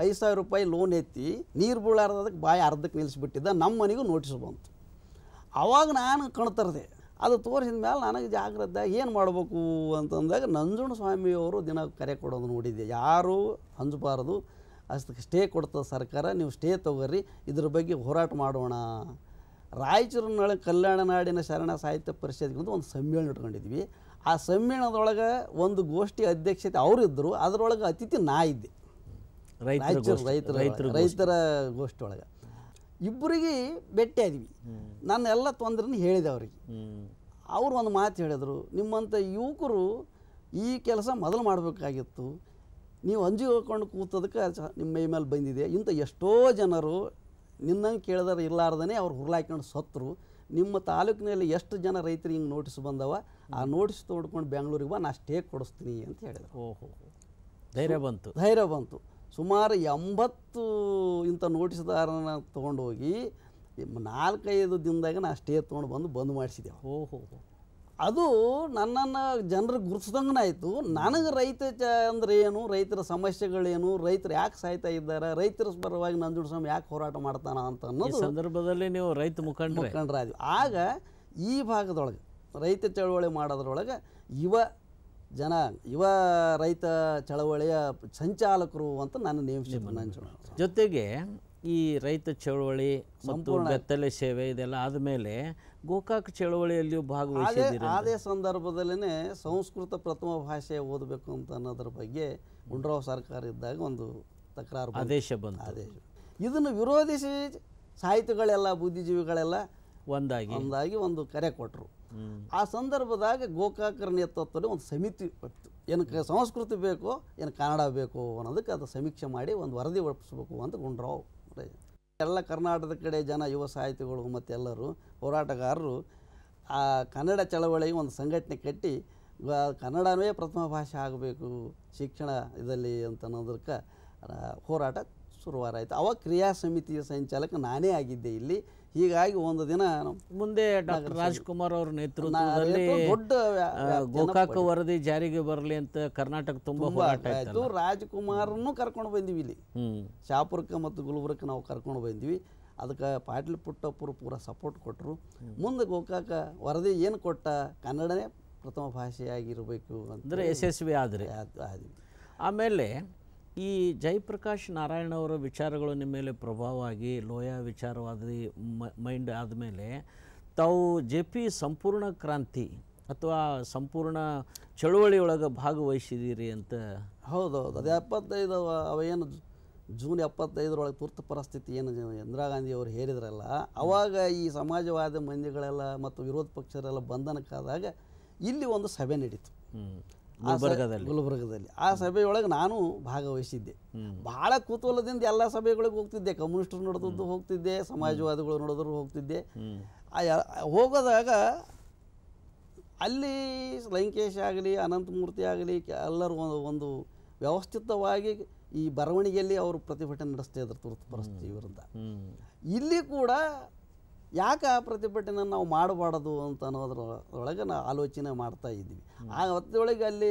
5,000 ರೂಪಾಯಿ ಲೋನ್ ಎತ್ತಿ ನೀರು ಬೀಳಾರ್ದಕ್ಕೆ ಬಾಯಿ ಅರ್ಧಕ್ಕೆ ನಿಲ್ಲಿಸ್ಬಿಟ್ಟಿದ್ದ, ನಮ್ಮ ಮನೆಗೂ ನೋಟಿಸ್ ಬಂತು. ಆವಾಗ ನಾನು ಕಣ್ತರದೆ. ಅದು ತೋರಿಸಿದ ಮೇಲೆ ನನಗೆ ಜಾಗ್ರತೆ ಏನು ಮಾಡಬೇಕು ಅಂತಂದಾಗ ನಂಜುಂಡ ಸ್ವಾಮಿಯವರು ದಿನ ಕರೆ ಕೊಡೋದು ನೋಡಿದ್ದೆ. ಯಾರೂ ಹಂಚಬಾರದು, ಅಷ್ಟಕ್ಕೆ ಸ್ಟೇ ಕೊಡ್ತದೆ ಸರ್ಕಾರ, ನೀವು ಸ್ಟೇ ತೊಗೊರ್ರಿ, ಇದ್ರ ಬಗ್ಗೆ ಹೋರಾಟ ಮಾಡೋಣ. ರಾಯಚೂರಿನೊಳಗೆ ಕಲ್ಯಾಣ ನಾಡಿನ ಶರಣ ಸಾಹಿತ್ಯ ಪರಿಷತ್ಗೆ ಒಂದು ಸಮ್ಮೇಳನ ಇಟ್ಕೊಂಡಿದ್ವಿ. ಆ ಸಮ್ಮೇಳನದೊಳಗೆ ಒಂದು ಗೋಷ್ಠಿ ಅಧ್ಯಕ್ಷತೆ ಅವರಿದ್ದರು, ಅದರೊಳಗೆ ಅತಿಥಿ ನಾ ಇದ್ದೆ. ರಾಯಚೂರು ರೈತರ ಗೋಷ್ಠಿ ಒಳಗೆ ಇಬ್ಬರಿಗೆ ಭೇಟಿಯಾದ್ವಿ. ನಾನು ಎಲ್ಲ ತೊಂದ್ರೆನ ಹೇಳಿದೆ ಅವ್ರಿಗೆ. ಅವರು ಒಂದು ಮಾತು ಹೇಳಿದರು, ನಿಮ್ಮಂಥ ಯುವಕರು ಈ ಕೆಲಸ ಮೊದಲು ಮಾಡಬೇಕಾಗಿತ್ತು, ನೀವು ಅಂಜಿಕೊಂಡು ಕೂತದಕ್ಕೆ ನಿಮ್ಮ ಮೈ ಮೇಲೆ ಬಂದಿದೆ. ಇಂಥ ಎಷ್ಟೋ ಜನರು ನಿನ್ನಂಗೆ ಕೇಳಿದ್ರೆ ಇರಲಾರ್ದೇ ಅವ್ರು ಹುರ್ಲಾಕೊಂಡು ಸತ್ತರು. ನಿಮ್ಮ ತಾಲೂಕಿನಲ್ಲಿ ಎಷ್ಟು ಜನ ರೈತರಿಗೆ ಹಿಂಗೆ ನೋಟಿಸ್ ಬಂದವ, ಆ ನೋಟಿಸ್ ತೊಗೊಂಡ್ಕೊಂಡು ಬೆಂಗಳೂರಿಗೆ ಬಾ, ನಾ ಸ್ಟೇ ಕೊಡಿಸ್ತೀನಿ ಅಂತ ಹೇಳಿದರು. ಧೈರ್ಯ ಬಂತು. ಸುಮಾರು 80 ಇಂಥ ನೋಟಿಸ್ದಾರನ ತೊಗೊಂಡು ಹೋಗಿ 4-5 ದಿನದಾಗ ನಾ ಸ್ಟೇ ತೊಗೊಂಡು ಬಂದ್ ಮಾಡಿಸಿದೆವು. ಓಹೋ, ಅದು ನನ್ನನ್ನು ಜನರಿಗೆ ಗುರುತಿಸ್ದಂಗೆ ಆಯಿತು. ನನಗೆ ರೈತ ಅಂದರೆ ಏನು, ರೈತರ ಸಮಸ್ಯೆಗಳೇನು, ರೈತರು ಯಾಕೆ ಸಾಯ್ತಾ ಇದ್ದಾರೆ, ರೈತರ ಪರವಾಗಿ ನಂಜುಂಡಸ್ವಾಮಿ ಯಾಕೆ ಹೋರಾಟ ಮಾಡ್ತಾನ ಅಂತ ಅನ್ನೋದು ಸಂದರ್ಭದಲ್ಲಿ ನೀವು ರೈತ ಮುಖಂಡರಾದ್ವಿ. ಆಗ ಈ ಭಾಗದೊಳಗೆ ರೈತ ಚಳವಳಿ ಮಾಡೋದ್ರೊಳಗೆ ಯುವ ರೈತ ಚಳವಳಿಯ ಸಂಚಾಲಕರು ಅಂತ ನಾನು ನೇಮಿಸಿದ್ದೆ. ನಂಜುಂಡ ಜೊತೆಗೆ ಈ ರೈತ ಚಳವಳಿ ಮತ್ತು ಬೆತ್ತಲೆ ಸೇವೆ ಇದೆಲ್ಲ ಆದಮೇಲೆ ಗೋಕಾಕ್ ಚಳವಳಿಯಲ್ಲಿಯೂ ಭಾಗವಹಿಸಿದ್ದೀರಿ. ಅದೇ ಸಂದರ್ಭದಲ್ಲೇ ಸಂಸ್ಕೃತ ಪ್ರಥಮ ಭಾಷೆ ಓದಬೇಕು ಅಂತ ಅನ್ನೋದ್ರ ಬಗ್ಗೆ ಗುಂಡ್ರಾವ್ ಸರ್ಕಾರ ಇದ್ದಾಗ ಒಂದು ತಕರಾರು ಆದೇಶ ಬಂತು. ಇದನ್ನು ವಿರೋಧಿಸಿ ಸಾಹಿತಿಗಳೆಲ್ಲ ಬುದ್ಧಿಜೀವಿಗಳೆಲ್ಲ ಒಂದಾಗಿ ಒಂದು ಕರೆ ಕೊಟ್ಟರು. ಆ ಸಂದರ್ಭದಾಗ ಗೋಕಾಕರ ನೇತೃತ್ವದಲ್ಲಿ ಒಂದು ಸಮಿತಿ ಏನು ಸಂಸ್ಕೃತಿ ಬೇಕೋ ಏನು ಕನ್ನಡ ಬೇಕೋ ಅನ್ನೋದಕ್ಕೆ ಅದು ಸಮೀಕ್ಷೆ ಮಾಡಿ ಒಂದು ವರದಿ ಒಪ್ಪಿಸ್ಬೇಕು ಅಂತ ಗುಂಡ್ರಾವ್ ಎಲ್ಲ ಕರ್ನಾಟಕದ ಕಡೆ ಯುವ ಸಾಹಿತಿಗಳು ಮತ್ತು ಎಲ್ಲರೂ ಹೋರಾಟಗಾರರು ಆ ಕನ್ನಡ ಚಳವಳಿಗೆ ಒಂದು ಸಂಘಟನೆ ಕಟ್ಟಿ ಕನ್ನಡವೇ ಪ್ರಥಮ ಭಾಷೆ ಆಗಬೇಕು ಶಿಕ್ಷಣ ಇದರಲ್ಲಿ ಅಂತ ಅನ್ನೋದಕ್ಕೆ ಹೋರಾಟ ಶುರುವಾರಾಯಿತು. ಅವಾಗ ಕ್ರಿಯಾ ಸಮಿತಿಯ ಸಂಚಾಲಕ ನಾನೇ ಆಗಿದ್ದೆ ಇಲ್ಲಿ. ಹೀಗಾಗಿ ಒಂದು ದಿನ ಮುಂದೆ ಡಾಕ್ಟರ್ ರಾಜ್ಕುಮಾರ್ ಅವರ ನೇತೃತ್ವದಲ್ಲಿ ದೊಡ್ಡ ಗೋಕಾಕ ವರದಿ ಜಾರಿಗೆ ಬರಲಿ ಅಂತ ಕರ್ನಾಟಕ ತುಂಬ ಹೋರಾಟ ಆಯಿತು. ರಾಜ್ಕುಮಾರನ್ನು ಕರ್ಕೊಂಡು ಬಂದಿವಿ ಇಲ್ಲಿ ಶಾಪುರಕ್ಕೆ ಮತ್ತು ಗುಲ್ಬರ್ಗಕ್ಕೆ ನಾವು ಕರ್ಕೊಂಡು ಬಂದ್ವಿ. ಅದಕ್ಕೆ ಪಾಟೀಲ್ ಪುಟ್ಟಪ್ಪರು ಪೂರ ಸಪೋರ್ಟ್ ಕೊಟ್ಟರು. ಮುಂದೆ ಗೋಕಾಕ ವರದಿ ಏನು ಕೊಟ್ಟ, ಕನ್ನಡನೇ ಪ್ರಥಮ ಭಾಷೆಯಾಗಿರಬೇಕು ಅಂದರೆ ಯಶಸ್ವಿ ಆದರೆ ಆಮೇಲೆ ಈ ಜಯಪ್ರಕಾಶ್ ನಾರಾಯಣ ಅವರ ವಿಚಾರಗಳು ನಿಮ್ಮ ಮೇಲೆ ಪ್ರಭಾವ ಆಗಿ ಲೋಯ ವಿಚಾರವಾದಿ ಮೈಂಡ್ ಆದಮೇಲೆ ತಾವು JP ಸಂಪೂರ್ಣ ಕ್ರಾಂತಿ ಅಥವಾ ಸಂಪೂರ್ಣ ಚಳುವಳಿಯೊಳಗೆ ಭಾಗವಹಿಸಿದ್ದೀರಿ ಅಂತ. ಹೌದೌದು, ಅದು 75 ಅವೇನು ಜೂನ್ 75 ತುರ್ತು ಪರಿಸ್ಥಿತಿ ಏನು ಇಂದಿರಾ ಗಾಂಧಿ ಅವರು ಹೇಳಿದ್ರಲ್ಲ, ಅವಾಗ ಈ ಸಮಾಜವಾದ ಮಂದಿಗಳೆಲ್ಲ ಮತ್ತು ವಿರೋಧ ಪಕ್ಷರೆಲ್ಲ ಬಂಧನಕ್ಕಾದಾಗ ಇಲ್ಲಿ ಒಂದು ಸಭೆ ನಡೀತು ಗುಲ್ಬರ್ಗದಲ್ಲಿ. ಆ ಸಭೆಯೊಳಗೆ ನಾನು ಭಾಗವಹಿಸಿದ್ದೆ. ಬಹಳ ಕುತೂಹಲದಿಂದ ಎಲ್ಲ ಸಭೆಗಳಿಗೆ ಹೋಗ್ತಿದ್ದೆ. ಕಮ್ಯುನಿಸ್ಟರು ನಡೆದದ್ದು ಹೋಗ್ತಿದ್ದೆ, ಸಮಾಜವಾದಿಗಳು ನಡೆದ್ರು ಹೋಗ್ತಿದ್ದೆ. ಹೋಗೋದಾಗ ಅಲ್ಲಿ ಲಂಕೇಶ್ ಆಗಲಿ ಅನಂತಮೂರ್ತಿ ಆಗಲಿ ಎಲ್ಲರೂ ಒಂದು ವ್ಯವಸ್ಥಿತವಾಗಿ ಈ ಬರವಣಿಗೆಯಲ್ಲಿ ಅವರು ಪ್ರತಿಭಟನೆ ನಡೆಸ್ತಾ ಇದ್ರು ತುರ್ತು ಪರಿಸ್ಥಿತಿ ವಿರುದ್ಧ. ಇಲ್ಲಿ ಕೂಡ ಯಾಕೆ ಆ ಪ್ರತಿಭಟನೆ ನಾವು ಮಾಡಬಾರ್ದು ಅಂತ ಅನ್ನೋದ್ರೊಳಗೆ ನಾವು ಆಲೋಚನೆ ಮಾಡ್ತಾ ಇದ್ವಿ. ಆ ಹೊತ್ತೊಳಗೆ ಅಲ್ಲಿ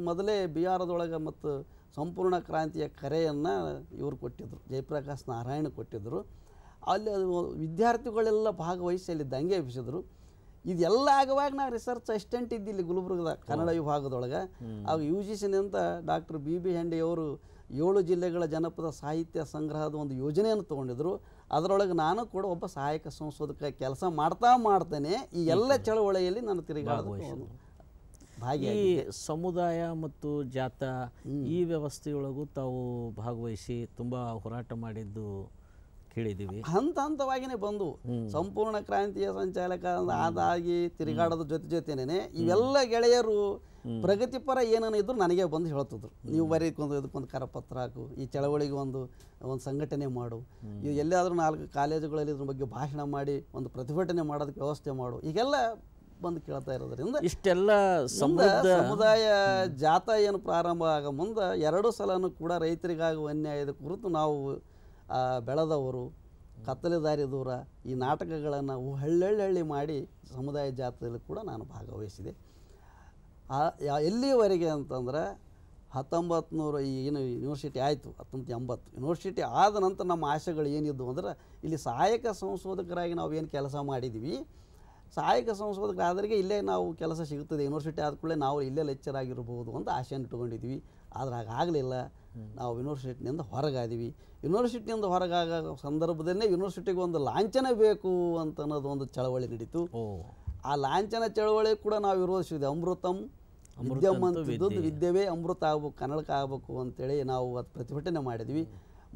ಮೊದಲೇ ಬಿಹಾರದೊಳಗೆ ಮತ್ತು ಸಂಪೂರ್ಣ ಕ್ರಾಂತಿಯ ಕರೆಯನ್ನು ಇವರು ಕೊಟ್ಟಿದ್ದರು, ಜಯಪ್ರಕಾಶ್ ನಾರಾಯಣ ಕೊಟ್ಟಿದ್ದರು. ಅಲ್ಲಿ ವಿದ್ಯಾರ್ಥಿಗಳೆಲ್ಲ ಭಾಗವಹಿಸಿ ಅಲ್ಲಿ ದಂಗೆ ಎಬ್ಬಿಸಿದ್ರು. ಇದೆಲ್ಲ ಆಗುವಾಗ ನಾ ರಿಸರ್ಚ್ ಅಸಿಸ್ಟೆಂಟ್ ಇದ್ದಿಲ್ಲಿ ಗುಲ್ಬರ್ಗದ ಕನ್ನಡ ವಿಭಾಗದೊಳಗೆ. ಆಗ UGCನಿಂದ ಡಾಕ್ಟರ್ BB ಹೆಂಡೆಯವರು 7 ಜಿಲ್ಲೆಗಳ ಜನಪದ ಸಾಹಿತ್ಯ ಸಂಗ್ರಹದ ಒಂದು ಯೋಜನೆಯನ್ನು ತೊಗೊಂಡಿದ್ರು. ಅದರೊಳಗೆ ನಾನು ಕೂಡ ಒಬ್ಬ ಸಹಾಯಕ ಸಂಶೋಧಕ ಕೆಲಸ ಮಾಡ್ತಾನೆ ಈ ಎಲ್ಲ ಚಳವಳಿಯಲ್ಲಿ ನಾನು ತಿರುಗಾಡೋದು ಈ ಸಮುದಾಯ ಮತ್ತು ಜಾಥಾ ಈ ವ್ಯವಸ್ಥೆಯೊಳಗೂ ತಾವು ಭಾಗವಹಿಸಿ ತುಂಬ ಹೋರಾಟ ಮಾಡಿದ್ದು ಕೇಳಿದ್ದೀವಿ. ಹಂತವಾಗಿನೇ ಬಂದು ಸಂಪೂರ್ಣ ಕ್ರಾಂತಿಯ ಸಂಚಾಲಕ ಆದಾಗಿ ತಿರುಗಾಡೋದ್ರ ಜೊತೆನೇ ಇವೆಲ್ಲ ಗೆಳೆಯರು ಪ್ರಗತಿಪರ ಏನೇನು ಇದ್ರು ನನಗೆ ಬಂದು ಹೇಳ್ತಿದ್ರು, ನೀವು ಇದಕ್ಕೊಂದು ಕರಪತ್ರ ಹಾಕು, ಈ ಚಳವಳಿಗೆ ಒಂದು ಸಂಘಟನೆ ಮಾಡು, ಇದು ಎಲ್ಲಾದರೂ 4 ಕಾಲೇಜುಗಳಲ್ಲಿ ಇದ್ರ ಬಗ್ಗೆ ಭಾಷಣ ಮಾಡಿ ಒಂದು ಪ್ರತಿಭಟನೆ ಮಾಡೋದಕ್ಕೆ ವ್ಯವಸ್ಥೆ ಮಾಡು, ಈಗೆಲ್ಲ ಬಂದು ಕೇಳ್ತಾ ಇರೋದ್ರಿಂದ ಇಷ್ಟೆಲ್ಲ ಸಮುದಾಯ ಜಾಥಾ ಏನು ಪ್ರಾರಂಭ ಆಗ ಮುಂದೆ 2 ಸಲನೂ ಕೂಡ ರೈತರಿಗಾಗುವ ಅನ್ಯಾಯದ ಕುರಿತು ನಾವು ಬೆಳೆದವರು ಕತ್ತಲೆ ದಾರಿ ದೂರ ಈ ನಾಟಕಗಳನ್ನು ಹಳ್ಳಿ ಮಾಡಿ ಸಮುದಾಯ ಜಾಥಾದಲ್ಲಿ ಕೂಡ ನಾನು ಭಾಗವಹಿಸಿದೆ. ಎಲ್ಲಿಯವರೆಗೆ ಅಂತಂದ್ರೆ 1900 ಏನು ಯೂನಿವರ್ಸಿಟಿ ಆಯಿತು 1980 ಯೂನಿವರ್ಸಿಟಿ ಆದ ನಂತರ ನಮ್ಮ ಆಶೆಗಳು ಏನಿದ್ದು ಅಂದ್ರೆ ಇಲ್ಲಿ ಸಹಾಯಕ ಸಂಶೋಧಕರಾಗಿ ನಾವು ಏನು ಕೆಲಸ ಮಾಡಿದ್ದೀವಿ, ಸಹಾಯಕ ಸಂಶೋಧಕರಾದ್ರಿಗೆ ಇಲ್ಲೇ ನಾವು ಕೆಲಸ ಸಿಗ್ತದೆ, ಯೂನಿವರ್ಸಿಟಿ ಆದ ಕೂಡಲೇ ನಾವು ಇಲ್ಲೇ ಲೆಕ್ಚರ್ ಆಗಿರ್ಬೋದು ಅಂತ ಆಶೆಯನ್ನು ಇಟ್ಕೊಂಡಿದ್ವಿ. ಆದರೆ ಹಾಗಾಗಲಿಲ್ಲ. ನಾವು ಯೂನಿವರ್ಸಿಟಿನಿಂದ ಹೊರಗಾದೀವಿ. ಯೂನಿವರ್ಸಿಟಿಯಿಂದ ಹೊರಗಾಗ ಸಂದರ್ಭದಲ್ಲೇ ಯೂನಿವರ್ಸಿಟಿಗೆ ಒಂದು ಲಾಂಛನ ಬೇಕು ಅಂತ ಅನ್ನೋದು ಒಂದು ಚಳವಳಿ ನಡೀತು. ಆ ಲಾಂಛನ ಚಳವಳಿ ಕೂಡ ನಾವು ವಿರೋಧಿಸಿದ್ವಿ. ಅಮೃತಂ ವಿದ್ಯಂ ಅಂತಿದ್ದು ವಿದ್ಯವೇ ಅಮೃತ ಆಗ್ಬೇಕು, ಕನ್ನಡಕ್ಕೆ ಆಗಬೇಕು ಅಂತೇಳಿ ನಾವು ಅದು ಪ್ರತಿಭಟನೆ ಮಾಡಿದ್ವಿ.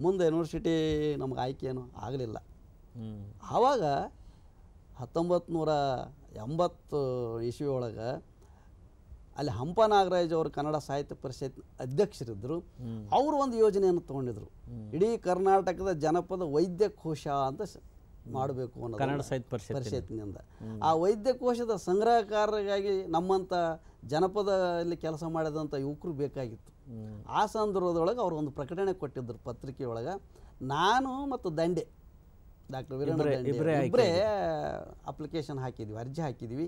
ಮುಂದೆ ಯೂನಿವರ್ಸಿಟಿ ನಮ್ಗೆ ಆಯ್ಕೆಯೇನು ಆಗಲಿಲ್ಲ. ಆವಾಗ 1980 ಇಸ್ವಿ ಒಳಗೆ ಅಲ್ಲಿ ಹಂಪ ನಾಗರಾಜ್ ಅವರು ಕನ್ನಡ ಸಾಹಿತ್ಯ ಪರಿಷತ್ ಅಧ್ಯಕ್ಷರಿದ್ದರು. ಅವರು ಒಂದು ಯೋಜನೆಯನ್ನು ತೊಗೊಂಡಿದ್ರು, ಇಡೀ ಕರ್ನಾಟಕದ ಜನಪದ ವೈದ್ಯಕೋಶ ಅಂತ ಮಾಡಬೇಕು ಅನ್ನೋದು ಕನ್ನಡ ಸಾಹಿತ್ಯ ಪರಿಷತ್ನಿಂದ. ಆ ವೈದ್ಯಕೋಶದ ಸಂಗ್ರಹಕಾರರಿಗಾಗಿ ನಮ್ಮಂಥ ಜನಪದಲ್ಲಿ ಕೆಲಸ ಮಾಡಿದಂಥ ಯುವಕರು ಬೇಕಾಗಿತ್ತು. ಆ ಸಂದರ್ಭದೊಳಗೆ ಅವರು ಒಂದು ಪ್ರಕಟಣೆ ಕೊಟ್ಟಿದ್ದರು ಪತ್ರಿಕೆಯೊಳಗೆ. ನಾನು ಮತ್ತು ದಂಡೆ ಡಾಕ್ಟರ್ ವೀರಣ್ಣ ದಂಡಿ ಇಬ್ಬರೇ ಅಪ್ಲಿಕೇಶನ್ ಹಾಕಿದ್ವಿ, ಅರ್ಜಿ ಹಾಕಿದ್ವಿ.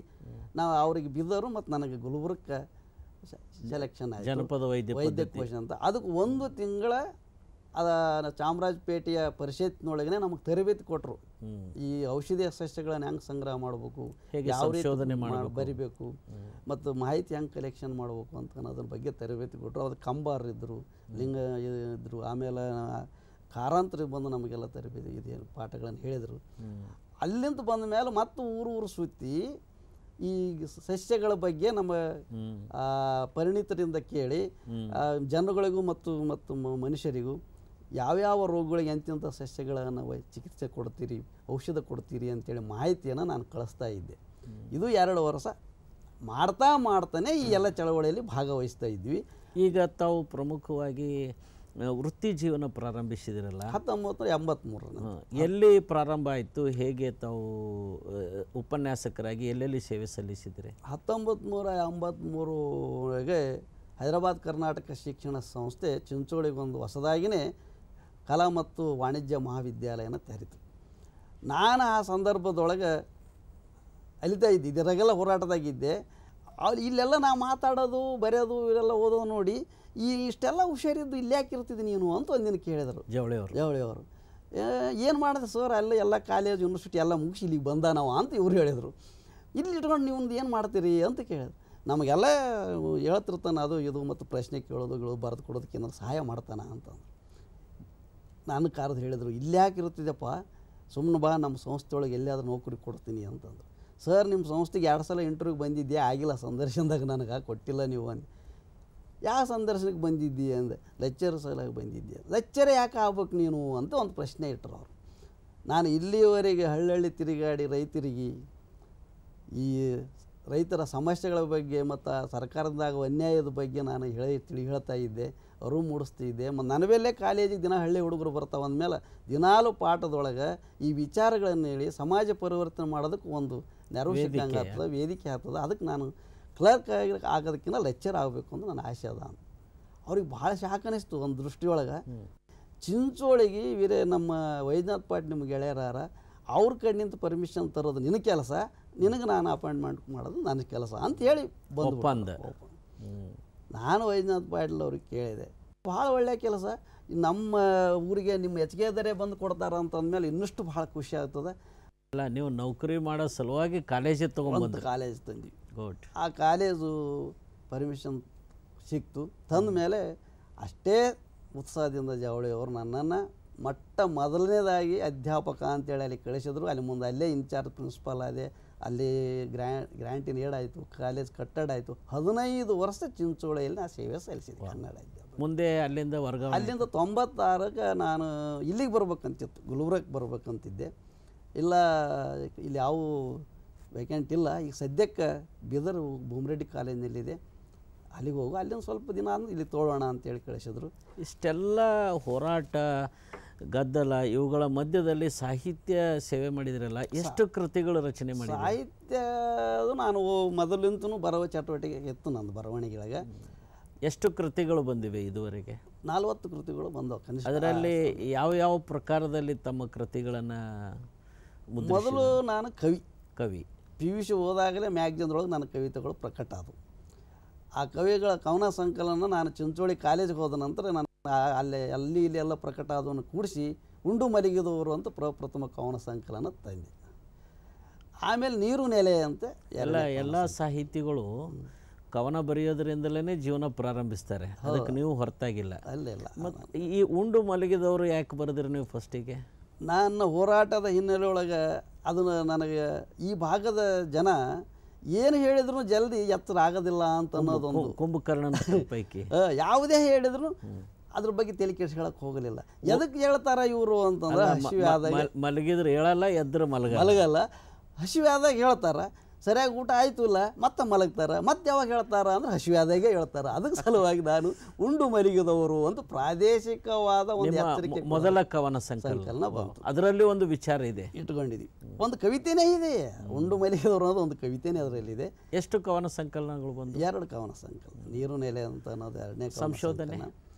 ನಾವು ಅವ್ರಿಗೆ ಬಿದ್ದರು ಮತ್ತು ನನಗೆ ಗುಲ್ಬರ್ಗಕ್ಕೆ ಸೆಲೆಕ್ಷನ್ ಆಯಿತು, ಜನಪದ ವೈದ್ಯ ಕೋಶ ಅಂತ. ಅದಕ್ಕೆ 1 ತಿಂಗಳ ಚಾಮರಾಜಪೇಟೆಯ ಪರಿಷತ್ನೊಳಗನೆ ನಮಗೆ ತರಬೇತಿ ಕೊಟ್ಟರು. ಈ ಔಷಧೀಯ ಸಸ್ಯಗಳನ್ನು ಹೆಂಗೆ ಸಂಗ್ರಹ ಮಾಡಬೇಕು, ಯಾವ ರೀತಿ ಬರಿಬೇಕು ಮತ್ತು ಮಾಹಿತಿ ಹೆಂಗೆ ಕಲೆಕ್ಷನ್ ಮಾಡಬೇಕು ಅಂತ ಅನ್ನೋದ್ರ ಬಗ್ಗೆ ತರಬೇತಿ ಕೊಟ್ಟರು. ಅದಕ್ಕೆ ಕಂಬಾರ್ ಇದ್ದರು, ಲಿಂಗ ಇದ್ದರು, ಆಮೇಲೆ ಕಾರಾಂತರ ಬಂದು ನಮಗೆಲ್ಲ ತರಬೇತಿ ಇದೆ ಪಾಠಗಳನ್ನು ಹೇಳಿದರು. ಅಲ್ಲಿಂದ ಬಂದ ಮೇಲೆ ಮತ್ತು ಊರು ಸುತ್ತಿ ಈ ಸಸ್ಯಗಳ ಬಗ್ಗೆ ನಮ್ಮ ಪರಿಣಿತರಿಂದ ಕೇಳಿ ಜನಗಳಿಗೂ ಮತ್ತು ಮನುಷ್ಯರಿಗೂ ಯಾವ್ಯಾವ ರೋಗಗಳಿಗೆ ಎಂತೆಂಥ ಸಸ್ಯಗಳನ್ನು ಚಿಕಿತ್ಸೆ ಕೊಡ್ತೀರಿ, ಔಷಧ ಕೊಡ್ತೀರಿ ಅಂತೇಳಿ ಮಾಹಿತಿಯನ್ನು ನಾನು ಕಳಿಸ್ತಾ ಇದ್ದೆ. ಇದು 2 ವರ್ಷ ಮಾಡ್ತಾನೆ ಈ ಎಲ್ಲ ಚಳವಳಿಯಲ್ಲಿ ಭಾಗವಹಿಸ್ತಾ ಇದ್ವಿ. ಈಗ ತಾವು ಪ್ರಮುಖವಾಗಿ ವೃತ್ತಿ ಜೀವನ ಪ್ರಾರಂಭಿಸಿದಿರಲ್ಲ 1983. ಎಲ್ಲಿ ಪ್ರಾರಂಭ ಆಯಿತು, ಹೇಗೆ ತಾವು ಉಪನ್ಯಾಸಕರಾಗಿ ಎಲ್ಲೆಲ್ಲಿ ಸೇವೆ ಸಲ್ಲಿಸಿದ್ರಿ? 1983 ಹೈದರಾಬಾದ್ ಕರ್ನಾಟಕ ಶಿಕ್ಷಣ ಸಂಸ್ಥೆ ಚಿಂಚೋಳಿಗೊಂದು ಹೊಸದಾಗಿಯೇ ಕಲಾ ಮತ್ತು ವಾಣಿಜ್ಯ ಮಹಾವಿದ್ಯಾಲಯನ ತೆರೀತು. ನಾನು ಆ ಸಂದರ್ಭದೊಳಗೆ ಅಲಿತಾ ಇದ್ದೆ, ಇದರಾಗೆಲ್ಲ ಹೋರಾಟದಾಗಿದ್ದೆ. ಇಲ್ಲೆಲ್ಲ ನಾ ಮಾತಾಡೋದು ಬರೆಯೋದು ಇವೆಲ್ಲ ಓದೋದು ನೋಡಿ ಇಷ್ಟೆಲ್ಲ ಹುಷಾರಿದ್ದು ಇಲ್ಲಿ ಯಾಕೆ ಇರ್ತಿದ್ದೆ ನೀನು ಅಂತ ಒಂದಿನ ಕೇಳಿದರು ಜವಳಿಯವರು. ಏನು ಮಾಡಿದೆ ಸರ್, ಎಲ್ಲ ಕಾಲೇಜ್ ಯೂನಿವರ್ಸಿಟಿ ಎಲ್ಲ ಮುಗಿಸಿ ಇಲ್ಲಿಗೆ ಬಂದ ನಾವು ಅಂತ ಇವ್ರು ಹೇಳಿದರು. ಇಲ್ಲಿ ಇಟ್ಕೊಂಡು ನೀವು ಏನು ಮಾಡ್ತೀರಿ ಅಂತ ಕೇಳಿದ್ರು. ನಮಗೆಲ್ಲ ಹೇಳ್ತಿರ್ತಾನೆ ಅದು ಇದು ಮತ್ತು ಪ್ರಶ್ನೆ ಕೇಳೋದು ಬರೆದು ಕೊಡೋದಕ್ಕೆ ಏನಾದ್ರು ಸಹಾಯ ಮಾಡ್ತಾನೆ ಅಂತಂದು ನಾನು ಕರೆದು ಹೇಳಿದರು. ಇಲ್ಲಿ ಯಾಕೆ ಇರ್ತಿದ್ದೆಪ್ಪ, ಸುಮ್ಮನೆ ಬಾ ನಮ್ಮ ಸಂಸ್ಥೆಯೊಳಗೆ ಎಲ್ಲಿಯಾದ್ರೂ ನೌಕರಿ ಕೊಡ್ತೀನಿ ಅಂತಂದರು. ಸರ್ ನಿಮ್ಮ ಸಂಸ್ಥೆಗೆ 2 ಸಲ ಇಂಟರ್ವ್ಯೂಗೆ ಬಂದಿದ್ದೆ, ಆಗಿಲ್ಲ ಸಂದರ್ಶನದಾಗ ನನಗೆ ಕೊಟ್ಟಿಲ್ಲ ನೀವು ಅಂದೆ. ಯಾವ ಸಂದರ್ಶನಕ್ಕೆ ಬಂದಿದ್ದಿ ಅಂದೆ. ಲೆಕ್ಚರ್ ಸಲುವಾಗಿ ಬಂದಿದ್ದೆ. ಲೆಕ್ಚರೇ ಯಾಕೆ ಆಗ್ಬೇಕು ನೀನು ಅಂತ ಒಂದು ಪ್ರಶ್ನೆ ಇಟ್ಟರು ಅವರು. ನಾನು ಇಲ್ಲಿಯವರೆಗೆ ಹಳ್ಳಿ ತಿರುಗಾಡಿ ರೈತರಿಗೆ ಈ ರೈತರ ಸಮಸ್ಯೆಗಳ ಬಗ್ಗೆ ಮತ್ತು ಸರ್ಕಾರದಾಗ ಅನ್ಯಾಯದ ಬಗ್ಗೆ ನಾನು ಹೇಳ್ತಾ ಇದ್ದೆ, ಅರಿವು ಮೂಡಿಸ್ತಿದ್ದೆ. ಮತ್ತು ನನ್ನ ಮೇಲೆ ಕಾಲೇಜಿಗೆ ದಿನ ಹಳ್ಳಿ ಹುಡುಗರು ಬರ್ತಾವೆ ಅಂದಮೇಲೆ ದಿನಾಲು ಪಾಠದೊಳಗೆ ಈ ವಿಚಾರಗಳನ್ನು ಹೇಳಿ ಸಮಾಜ ಪರಿವರ್ತನೆ ಮಾಡೋದಕ್ಕೆ ಒಂದು ನೆರವು ಸಿಕ್ಕಂಗೆ ಆಗ್ತದೆ, ವೇದಿಕೆ ಆಗ್ತದೆ. ಅದಕ್ಕೆ ನಾನು ಕ್ಲರ್ಕ್ ಆಗೋದಕ್ಕಿಂತ ಲೆಕ್ಚರ್ ಆಗಬೇಕು ಅಂತ ನನ್ನ ಆಸೆ ಅದ ಅಂತ. ಅವ್ರಿಗೆ ಭಾಳ ಶಾಕ್ ಅನ್ನಿಸ್ತು ಒಂದು ದೃಷ್ಟಿಯೊಳಗೆ. ಚಿಂಚೋಳಿಗೆ ನಮ್ಮ ವೈದ್ಯನಾಥ್ ಪಾಟೀಲ್ ನಿಮ್ಮ ಗೆಳೆಯರಾರ ಅವ್ರ ಕಡೆನಿಂದ ಪರ್ಮಿಷನ್ ತರೋದು ನಿನ್ನ ಕೆಲಸ, ನಿನಗೆ ನಾನು ಅಪಾಯಿಂಟ್ಮೆಂಟ್ ಮಾಡೋದು ನನ್ನ ಕೆಲಸ ಅಂತ ಹೇಳಿ ಬಂದು ನಾನು ವೈದ್ಯನಾಥ್ ಪಾಟೀಲ್ ಅವ್ರಿಗೆ ಕೇಳಿದೆ. ಭಾಳ ಒಳ್ಳೆಯ ಕೆಲಸ, ನಮ್ಮ ಊರಿಗೆ ನಿಮ್ಮ ಹೆಚ್ಚಿಗೆದರೆ ಬಂದು ಕೊಡ್ತಾರ ಅಂತಂದಮೇಲೆ ಇನ್ನಷ್ಟು ಭಾಳ ಖುಷಿ ಆಗ್ತದೆ. ಅಲ್ಲ, ನೀವು ನೌಕರಿ ಮಾಡೋ ಸಲುವಾಗಿ ಕಾಲೇಜಿಗೆ ತೊಗೊಂಡ್ಬಂದು ಕಾಲೇಜ್ ತಂದ್ವಿ. ಗುಡ್. ಆ ಕಾಲೇಜು ಪರ್ಮಿಷನ್ ಸಿಕ್ತು. ತಂದ ಮೇಲೆ ಅಷ್ಟೇ ಉತ್ಸಾಹದಿಂದ ಜವಳಿಯವರು ನನ್ನನ್ನು ಮೊದಲನೇದಾಗಿ ಅಧ್ಯಾಪಕ ಅಂತೇಳಿ ಅಲ್ಲಿ ಕಳಿಸಿದ್ರು. ಅಲ್ಲಿ ಮುಂದೆ ಅಲ್ಲೇ ಇನ್ಚಾರ್ಜ್ ಪ್ರಿನ್ಸಿಪಾಲ್ ಆದೆ, ಅಲ್ಲಿ ಗ್ರ್ಯಾಂಟಿನ ಏಡಾಯಿತು, ಕಾಲೇಜ್ ಕಟ್ಟಡ ಆಯಿತು. 15 ವರ್ಷ ಚಿಂಚೋಳಿಯಲ್ಲಿ ನಾನು ಸೇವೆ ಸಲ್ಲಿಸಿದ್ದೆ. ಕನ್ನಡ ಮುಂದೆ ಅಲ್ಲಿಂದ 96ಕ್ಕೆ ನಾನು ಇಲ್ಲಿಗೆ ಬರ್ಬೇಕಂತಿತ್ತು, ಗುಲ್ಬರ್ಗಕ್ಕೆ ಬರ್ಬೇಕಂತಿದ್ದೆ. ಇಲ್ಲ, ಇಲ್ಲಿ ಯಾವ ವೇಕೆಂಟ್ ಇಲ್ಲ, ಈಗ ಸದ್ಯಕ್ಕೆ ಬೀದರ್ ಭೂಮರೆಡ್ಡಿ ಕಾಲೇಜಿನಲ್ಲಿದೆ, ಅಲ್ಲಿಗೆ ಹೋಗು, ಅಲ್ಲಿಂದ ಸ್ವಲ್ಪ ದಿನ ಅಂದ್ರೆ ಇಲ್ಲಿ ತೋಳೋಣ ಅಂತೇಳಿ ಕಳಿಸಿದ್ರು. ಇಷ್ಟೆಲ್ಲ ಹೋರಾಟ ಗದ್ದಲ ಇವುಗಳ ಮಧ್ಯದಲ್ಲಿ ಸಾಹಿತ್ಯ ಸೇವೆ ಮಾಡಿದ್ರಲ್ಲ, ಎಷ್ಟು ಕೃತಿಗಳು ರಚನೆ ಮಾಡಿ? ಸಾಹಿತ್ಯ ನಾನು ಮೊದಲಿಂತನೂ ಬರವ ಚಟುವಟಿಕೆ ಇತ್ತು ನಂದು ಬರವಣಿಗೆಗೆ. ಎಷ್ಟು ಕೃತಿಗಳು ಬಂದಿವೆ ಇದುವರೆಗೆ? 40 ಕೃತಿಗಳು ಬಂದವು ಕನಿಷ್ಠ. ಅದರಲ್ಲಿ ಯಾವ ಕೃತಿಗಳನ್ನು ತಮ್ಮ ಕೃತಿಗಳನ್ನು? ಮೊದಲು ನಾನು ಕವಿ PUC ಓದಾಗಲೇ ಮ್ಯಾಗ್ಜಿನ್ದೊಳಗೆ ನನ್ನ ಕವಿತೆಗಳು ಪ್ರಕಟ ಆದವು. ಆ ಕವಿಗಳ ಕವನ ಸಂಕಲನ ನಾನು ಚಿಂಚೋಳಿ ಕಾಲೇಜಿಗೆ ಹೋದ ನಂತರ ನಾನು ಅಲ್ಲಿ ಎಲ್ಲ ಪ್ರಕಟ ಆದವನ್ನು ಕೂಡಿಸಿ ಉಂಡು ಮಲಗಿದವರು ಅಂತ ಪ್ರಪ್ರಥಮ ಕವನ ಸಂಕಲನ ತಂದೆ. ಆಮೇಲೆ ನೀರು ನೆಲೆ ಅಂತ ಎಲ್ಲ ಸಾಹಿತಿಗಳು ಕವನ ಬರೆಯೋದ್ರಿಂದಲೇ ಜೀವನ ಪ್ರಾರಂಭಿಸ್ತಾರೆ, ಅದಕ್ಕೆ ನೀವು ಹೊರತಾಗಿಲ್ಲ. ಅಲ್ಲ, ಮತ್ತು ಈ ಉಂಡು ಮಲಗಿದವರು ಯಾಕೆ ಬರೆದ್ರಿ ನೀವು ಫಸ್ಟಿಗೆ? ನನ್ನ ಹೋರಾಟದ ಹಿನ್ನೆಲೆಯೊಳಗೆ ಅದನ್ನು ನನಗೆ ಈ ಭಾಗದ ಜನ ಏನು ಹೇಳಿದ್ರು ಜಲ್ದಿ ಎತ್ತರ ಆಗೋದಿಲ್ಲ ಅಂತ ಅನ್ನೋದೊಂದು ಕುಂಭಕರ್ಣನ ಪೈಕಿ ಯಾವುದೇ ಹೇಳಿದ್ರು ಅದ್ರ ಬಗ್ಗೆ ತಲೆ ಕೆಡಿಸ್ಕೊಳಕ್ಕೆ ಹೋಗಲಿಲ್ಲ. ಎದಕ್ಕೆ ಹೇಳ್ತಾರ ಇವರು ಅಂತಂದ್ರೆ ಹಸಿವೆ ಆದಾಗ ಮಲಗಿದ್ರೆ ಹೇಳಲ್ಲ, ಎದ್ರೆ ಮಲಗಲ್ಲ. ಹಸಿವೆ ಆದಾಗ ಹೇಳ್ತಾರ, ಸರಿಯಾಗಿ ಊಟ ಆಯ್ತು ಇಲ್ಲ ಮತ್ತೆ ಮಲಗ್ತಾರ, ಮತ್ತೆ ಯಾವಾಗ ಹೇಳ್ತಾರ ಅಂದ್ರೆ ಹಸಿವೆ ಆದಾಗೆ ಹೇಳ್ತಾರ. ಅದಕ್ಕೆ ಸಲುವಾಗಿ ನಾನು ಉಂಡು ಮಲಗಿದವರು ಅಂತ ಪ್ರಾದೇಶಿಕವಾದ ಒಂದು ಎಚ್ಚರಿಕೆ ಮೊದಲ ಕವನ ಸಂಕಲನ ಬಂತು. ಅದರಲ್ಲಿ ಒಂದು ವಿಚಾರ ಇದೆ, ಇಟ್ಕೊಂಡಿದ್ವಿ. ಒಂದು ಕವಿತೆನೇ ಇದೆ, ಉಂಡು ಮಲಗಿದವರು ಅನ್ನೋದು ಒಂದು ಕವಿತೆನೇ ಅದರಲ್ಲಿದೆ. ಎಷ್ಟು ಕವನ ಸಂಕಲನಗಳು ಬಂದು? 2 ಕವನ ಸಂಕಲನ. ನೀರು ನೆಲೆ ಅಂತ ಅನ್ನೋದು 2ನೇ. ಸಂಶೋಧನೆ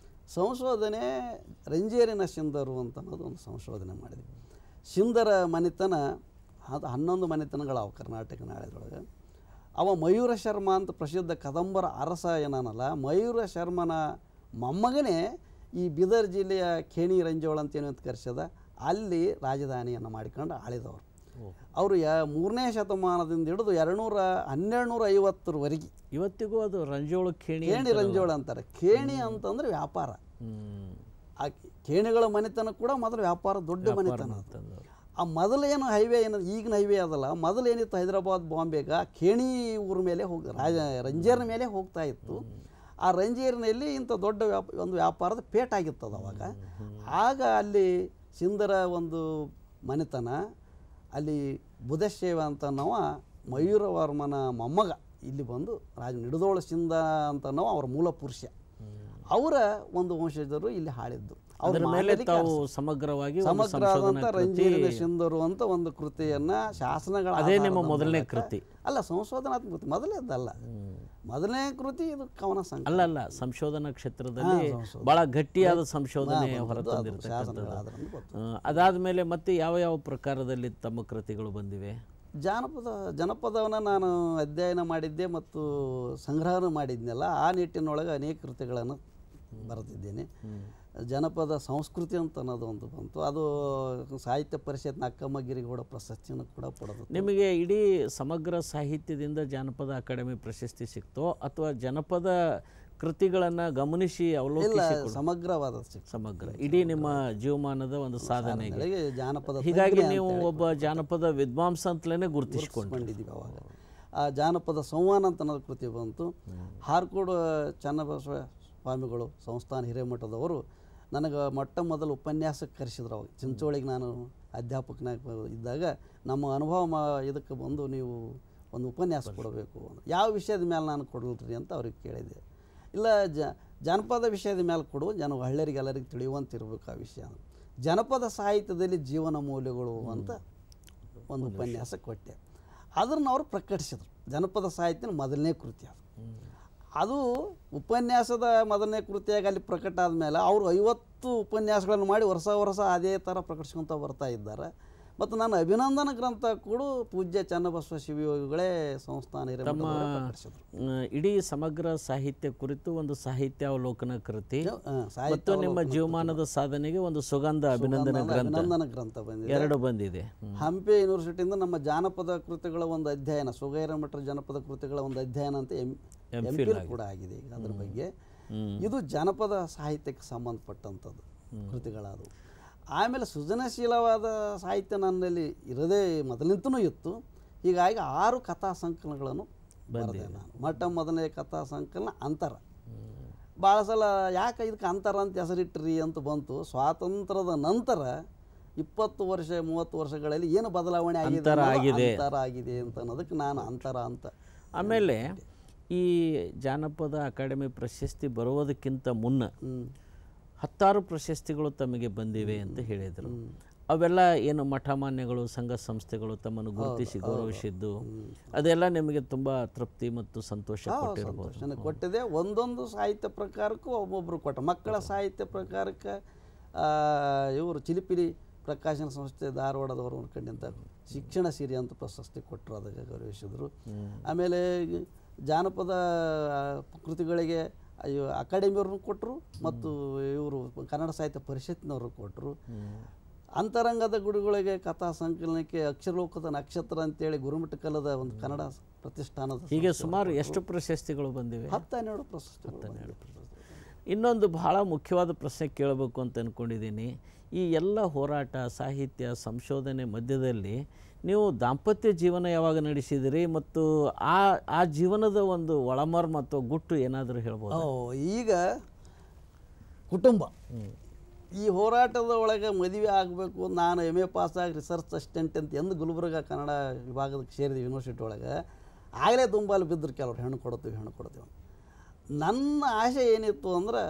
ಸಂಶೋಧನೆ ರಂಜೇರಿನ ಸಿಂಧರು ಅಂತ ಅನ್ನೋದು ಒಂದು ಸಂಶೋಧನೆ ಮಾಡಿದ್ವಿ. ಸಿಂಧರ ಮನೆತನ ಅದು 11 ಮನೆತನಗಳವು ಕರ್ನಾಟಕ ನಾಡಿನೊಳಗೆ. ಅವ ಮಯೂರ ಶರ್ಮ ಅಂತ ಪ್ರಸಿದ್ಧ ಕದಂಬರ ಅರಸ ಏನನಲ್ಲ, ಮಯೂರ ಶರ್ಮನ ಮೊಮ್ಮಗನೇ ಈ ಬೀದರ್ ಜಿಲ್ಲೆಯ ಖೇಣಿ ರಂಜೋಳ ಅಂತ ಏನು ಅಂತ ಕರೆಸದ ಅಲ್ಲಿ ರಾಜಧಾನಿಯನ್ನು ಮಾಡಿಕೊಂಡು ಆಳಿದವರು. ಅವರು 3ನೇ ಶತಮಾನದಿಂದ ಹಿಡಿದು 1250ರವರೆಗೆ ಇವತ್ತಿಗೂ ಅದು ರಂಜೋಳ ಖೇಣಿ ರಂಜೋಳ ಅಂತಾರೆ. ಖೇಣಿ ಅಂತಂದ್ರೆ ವ್ಯಾಪಾರ. ಆ ಖೇಣಿಗಳ ಮನೆತನ ಕೂಡ ಮೊದಲು ವ್ಯಾಪಾರ ದೊಡ್ಡ ಮನೆತನ. ಆ ಮೊದಲೇನು ಹೈವೇ ಏನು ಈಗಿನ ಹೈವೇ ಅದಲ್ಲ, ಮೊದಲೇನಿತ್ತು ಹೈದರಾಬಾದ್ ಬಾಂಬೆಗ ಖೇಣಿ ಊರ ಮೇಲೆ ರಂಜೇರ್ನ ಮೇಲೆ ಹೋಗ್ತಾ ಇತ್ತು. ಆ ರಂಜೇರಿನಲ್ಲಿ ಇಂಥ ದೊಡ್ಡ ಒಂದು ವ್ಯಾಪಾರದ ಪೇಟಾಗಿತ್ತದ ಅವಾಗ. ಆಗ ಅಲ್ಲಿ ಸಿಂಧರ ಒಂದು ಮನೆತನ ಅಲ್ಲಿ ಬುಧಶೇವ ಅಂತ ನಾವು ಮಯೂರವರ್ಮನ ಮೊಮ್ಮಗ ಇಲ್ಲಿ ಬಂದು ನಿಡದೋಳ ಸಿಂಧ ಅಂತ ನಾವು ಅವರ ಮೂಲ ಪುರುಷ, ಅವರ ಒಂದು ವಂಶಜರು ಇಲ್ಲಿ ಹಾಳಿದ್ದು. ಅದರ ಮೇಲೆ ತಾವು ಸಮಗ್ರವಾಗಿ ಸಮಗ್ರವಾದಂಥ ರಂಜೀರಿನ ಸಿಂಧರು ಅಂತ ಒಂದು ಕೃತಿಯನ್ನ ಶಾಸನಗಳ ಅದೇ ನಿಮ್ಮ ಮೊದಲನೇ ಕೃತಿ ಅಲ್ಲ, ಸಂಶೋಧನಾತ್ಮಕ ಕೃತಿ ಮೊದಲೇದಲ್ಲ, ಮೊದಲನೇ ಕೃತಿ ಇದು ಕವನ ಸಂಕಲನ. ಅಲ್ಲ ಸಂಶೋಧನಾ ಕ್ಷೇತ್ರದಲ್ಲಿ ಬಹಳ ಗಟ್ಟಿಯಾದ ಸಂಶೋಧನೆ ಹೊರತಂದಿರ್ತಕ್ಕಂಥದ್ದು. ಅದಾದ್ಮೇಲೆ ಮತ್ತೆ ಯಾವ ಯಾವ ಪ್ರಕಾರದಲ್ಲಿ ತಮ್ಮ ಕೃತಿಗಳು ಬಂದಿವೆ? ಜನಪದವನ್ನು ನಾನು ಅಧ್ಯಯನ ಮಾಡಿದ್ದೆ ಮತ್ತು ಸಂಗ್ರಹಣ ಮಾಡಿದ್ನಲ್ಲ, ಆ ನಿಟ್ಟಿನೊಳಗೆ ಅನೇಕ ಕೃತಿಗಳನ್ನು ಬರೆದಿದ್ದೇನೆ. ಜನಪದ ಸಂಸ್ಕೃತಿ ಅಂತ ಅನ್ನೋದು ಒಂದು ಬಂತು, ಅದು ಸಾಹಿತ್ಯ ಪರಿಷತ್ನ ಅಕ್ಕಮ್ಮಗಿರಿಗೌಡ ಪ್ರಶಸ್ತಿಯನ್ನು ಕೂಡ ಪಡೆದು. ನಿಮಗೆ ಇಡೀ ಸಮಗ್ರ ಸಾಹಿತ್ಯದಿಂದ ಜಾನಪದ ಅಕಾಡೆಮಿ ಪ್ರಶಸ್ತಿ ಸಿಕ್ತೋ ಅಥವಾ ಜನಪದ ಕೃತಿಗಳನ್ನು ಗಮನಿಸಿ ಅವಲೋಕಿಸಿ? ಸಮಗ್ರವಾದ ಸಮಗ್ರ ಇಡೀ ನಿಮ್ಮ ಜೀವಮಾನದ ಒಂದು ಸಾಧನೆಗೆ ಜಾನಪದ. ಹೀಗಾಗಿ ನೀವು ಒಬ್ಬ ಜಾನಪದ ವಿದ್ವಾಂಸ ಅಂತಲೇ ಗುರುತಿಸಿಕೊಂಡಿದ್ದೀವಿ. ಅವಾಗ ಆ ಜಾನಪದ ಸಂವಹನ ಅಂತ ಅನ್ನೋದು ಕೃತಿ ಬಂತು. ಹಾರ್ಕೋಡು ಚನ್ನಬಸವ ಸ್ವಾಮಿಗಳು ಸಂಸ್ಥಾನ ಹಿರೇಮಠದವರು ನನಗೆ ಮೊಟ್ಟ ಮೊದಲು ಉಪನ್ಯಾಸಕ್ಕೆ ಕರೆಸಿದ್ರು. ಅವಾಗ ಚಿಂಚೋಳಿಗೆ ನಾನು ಅಧ್ಯಾಪಕನಾಗಿ ಇದ್ದಾಗ ನಮ್ಮ ಅನುಭವ ಇದಕ್ಕೆ ಬಂದು ನೀವು ಒಂದು ಉಪನ್ಯಾಸ ಕೊಡಬೇಕು, ಯಾವ ವಿಷಯದ ಮೇಲೆ ನಾನು ಕೊಡಲ್ರಿ ಅಂತ ಅವ್ರಿಗೆ ಕೇಳಿದೆ. ಇಲ್ಲ ಜಾನಪದ ವಿಷಯದ ಮೇಲೆ ಕೊಡು, ಹಳ್ಳಿಯರಿಗೆ ಎಲ್ಲರಿಗೆ ತಿಳಿಯುವಂತಿರ್ಬೇಕು ಆ ವಿಷಯ. ಜನಪದ ಸಾಹಿತ್ಯದಲ್ಲಿ ಜೀವನ ಮೌಲ್ಯಗಳು ಅಂತ ಒಂದು ಉಪನ್ಯಾಸ ಕೊಟ್ಟೆ. ಅದನ್ನು ಅವರು ಪ್ರಕಟಿಸಿದ್ರು. ಜನಪದ ಸಾಹಿತ್ಯನ ಮೊದಲನೇ ಕೃತಿ ಅದು ಉಪನ್ಯಾಸದ ಮೊದಲನೇ ಕೃತಿಯಾಗಿ ಅಲ್ಲಿ ಪ್ರಕಟ ಆದಮೇಲೆ ಅವರು 50 ಉಪನ್ಯಾಸಗಳನ್ನು ಮಾಡಿ ವರ್ಷ ಅದೇ ಥರ ಪ್ರಕಟಿಸ್ಕೊತ ಬರ್ತಾ ಇದ್ದಾರೆ. ಮತ್ತು ನಾನು ಅಭಿನಂದನ ಗ್ರಂಥ ಕೂಡ ಪೂಜ್ಯ ಚನ್ನಬಸವ ಶಿವಯೋಗಿಗಳೇ ಸಂಸ್ಥಾನ ಪ್ರಕಟಿಸಿದ್ರು. ಇಡೀ ಸಮಗ್ರ ಸಾಹಿತ್ಯ ಕುರಿತು ಒಂದು ಸಾಹಿತ್ಯಾವಲೋಕನ ಕೃತಿ ಮತ್ತು ನಿಮ್ಮ ಜೀವಮಾನದ ಸಾಧನೆಗೆ ಒಂದು ಸುಗಂಧ ಅಭಿನಂದನ ಗ್ರಂಥ ಬಂದಿದೆ, 2 ಬಂದಿದೆ. ಹಂಪಿ ಯೂನಿವರ್ಸಿಟಿಯಿಂದ ನಮ್ಮ ಜಾನಪದ ಕೃತಿಗಳ ಒಂದು ಅಧ್ಯಯನ, ಸುಗೈರಮಠ ಜನಪದ ಕೃತಿಗಳ ಒಂದು ಅಧ್ಯಯನ ಅಂತ MPhil ಕೂಡ ಆಗಿದೆ ಈಗ ಅದ್ರ ಬಗ್ಗೆ. ಇದು ಜನಪದ ಸಾಹಿತ್ಯಕ್ಕೆ ಸಂಬಂಧಪಟ್ಟಂಥದ್ದು ಕೃತಿಗಳಾದವು. ಆಮೇಲೆ ಸೃಜನಶೀಲವಾದ ಸಾಹಿತ್ಯ ನನ್ನಲ್ಲಿ ಇರೋದೇ ಮೊದಲಿಂತನೂ ಇತ್ತು. ಹೀಗಾಗಿ 6 ಕಥಾ ಸಂಕಲನಗಳನ್ನು ಬರೆದೆ ನಾನು. ಮೊದಲನೇ ಕಥಾ ಸಂಕಲನ ಅಂತರ. ಭಾಳ ಸಲ ಯಾಕೆ ಇದಕ್ಕೆ ಅಂತರ ಅಂತ ಹೆಸರಿಟ್ರಿ ಅಂತ ಬಂತು. ಸ್ವಾತಂತ್ರ್ಯದ ನಂತರ 20 ವರ್ಷ 30 ವರ್ಷಗಳಲ್ಲಿ ಏನು ಬದಲಾವಣೆ ಆಗಿದೆ ಅಂತ ಅನ್ನೋದಕ್ಕೆ ನಾನು ಅಂತರ ಅಂತ. ಆಮೇಲೆ ಈ ಜಾನಪದ ಅಕಾಡೆಮಿ ಪ್ರಶಸ್ತಿ ಬರುವುದಕ್ಕಿಂತ ಮುನ್ನ 10 ಪ್ರಶಸ್ತಿಗಳು ತಮಗೆ ಬಂದಿವೆ ಅಂತ ಹೇಳಿದರು. ಅವೆಲ್ಲ ಏನು ಮಠಮಾನ್ಯಗಳು ಸಂಘ ಸಂಸ್ಥೆಗಳು ತಮ್ಮನ್ನು ಗುರುತಿಸಿ ಗೌರವಿಸಿದ್ದು ಅದೆಲ್ಲ ನಿಮಗೆ ತುಂಬ ತೃಪ್ತಿ ಮತ್ತು ಸಂತೋಷ ಕೊಟ್ಟಿರಬಹುದು? ಕೊಟ್ಟಿದೆ. ಒಂದೊಂದು ಸಾಹಿತ್ಯ ಪ್ರಕಾರಕ್ಕೂ ಒಬ್ಬೊಬ್ಬರು ಕೊಟ್ಟ. ಮಕ್ಕಳ ಸಾಹಿತ್ಯ ಪ್ರಕಾರಕ್ಕೆ ಇವರು ಚಿಲಿಪಿಲಿ ಪ್ರಕಾಶನ ಸಂಸ್ಥೆ ಧಾರವಾಡದವರು ಕಂಡಂಥ ಶಿಕ್ಷಣ ಸಿರಿ ಅಂತ ಪ್ರಶಸ್ತಿ ಕೊಟ್ಟರು, ಅದಕ್ಕೆ ಗೌರವಿಸಿದರು. ಆಮೇಲೆ ಜಾನಪದ ಕೃತಿಗಳಿಗೆ ಅಕಾಡೆಮಿಯವ್ರನ್ನು ಕೊಟ್ಟರು ಮತ್ತು ಇವರು ಕನ್ನಡ ಸಾಹಿತ್ಯ ಪರಿಷತ್ನವರು ಕೊಟ್ಟರು. ಅಂತರಂಗದ ಗುಡಿಗಳಿಗೆ ಕಥಾ ಸಂಕಲನಕ್ಕೆ ಅಕ್ಷರಲೋಕದ ನಕ್ಷತ್ರ ಅಂತೇಳಿ ಗುರುಮಠ ಕಲದ ಒಂದು ಕನ್ನಡ ಪ್ರತಿಷ್ಠಾನದ. ಹೀಗೆ ಸುಮಾರು ಎಷ್ಟು ಪ್ರಶಸ್ತಿಗಳು ಬಂದಿವೆ? 12 ಪ್ರಶಸ್ತಿಗಳು. ಇನ್ನೊಂದು ಬಹಳ ಮುಖ್ಯವಾದ ಪ್ರಶ್ನೆ ಕೇಳಬೇಕು ಅಂತ ಅಂದ್ಕೊಂಡಿದ್ದೀನಿ. ಈ ಎಲ್ಲ ಹೋರಾಟ ಸಾಹಿತ್ಯ ಸಂಶೋಧನೆ ಮಧ್ಯದಲ್ಲಿ ನೀವು ದಾಂಪತ್ಯ ಜೀವನ ಯಾವಾಗ ನಡೆಸಿದಿರಿ ಮತ್ತು ಆ ಜೀವನದ ಒಂದು ಒಳಮರ್ಮ ಅಥವಾ ಗುಟ್ಟು ಏನಾದರೂ ಹೇಳ್ಬೋದು? ಈಗ ಕುಟುಂಬ ಈ ಹೋರಾಟದ ಒಳಗೆ ಮದುವೆ ಆಗಬೇಕು. ನಾನು MA ಪಾಸಾಗಿ ರಿಸರ್ಚ್ ಅಸಿಸ್ಟೆಂಟ್ ಅಂತ ಎಂದು ಗುಲ್ಬರ್ಗ ಕನ್ನಡ ವಿಭಾಗಕ್ಕೆ ಸೇರಿದ್ವಿ ಯೂನಿವರ್ಸಿಟಿ ಒಳಗೆ. ಆಗಲೇ ತುಂಬಲ್ಲಿ ಬಿದ್ದರು ಕೆಲವ್ರು, ಹೆಣ್ಣು ಕೊಡ್ತೀವಿ. ನನ್ನ ಆಸೆ ಏನಿತ್ತು ಅಂದ್ರೆ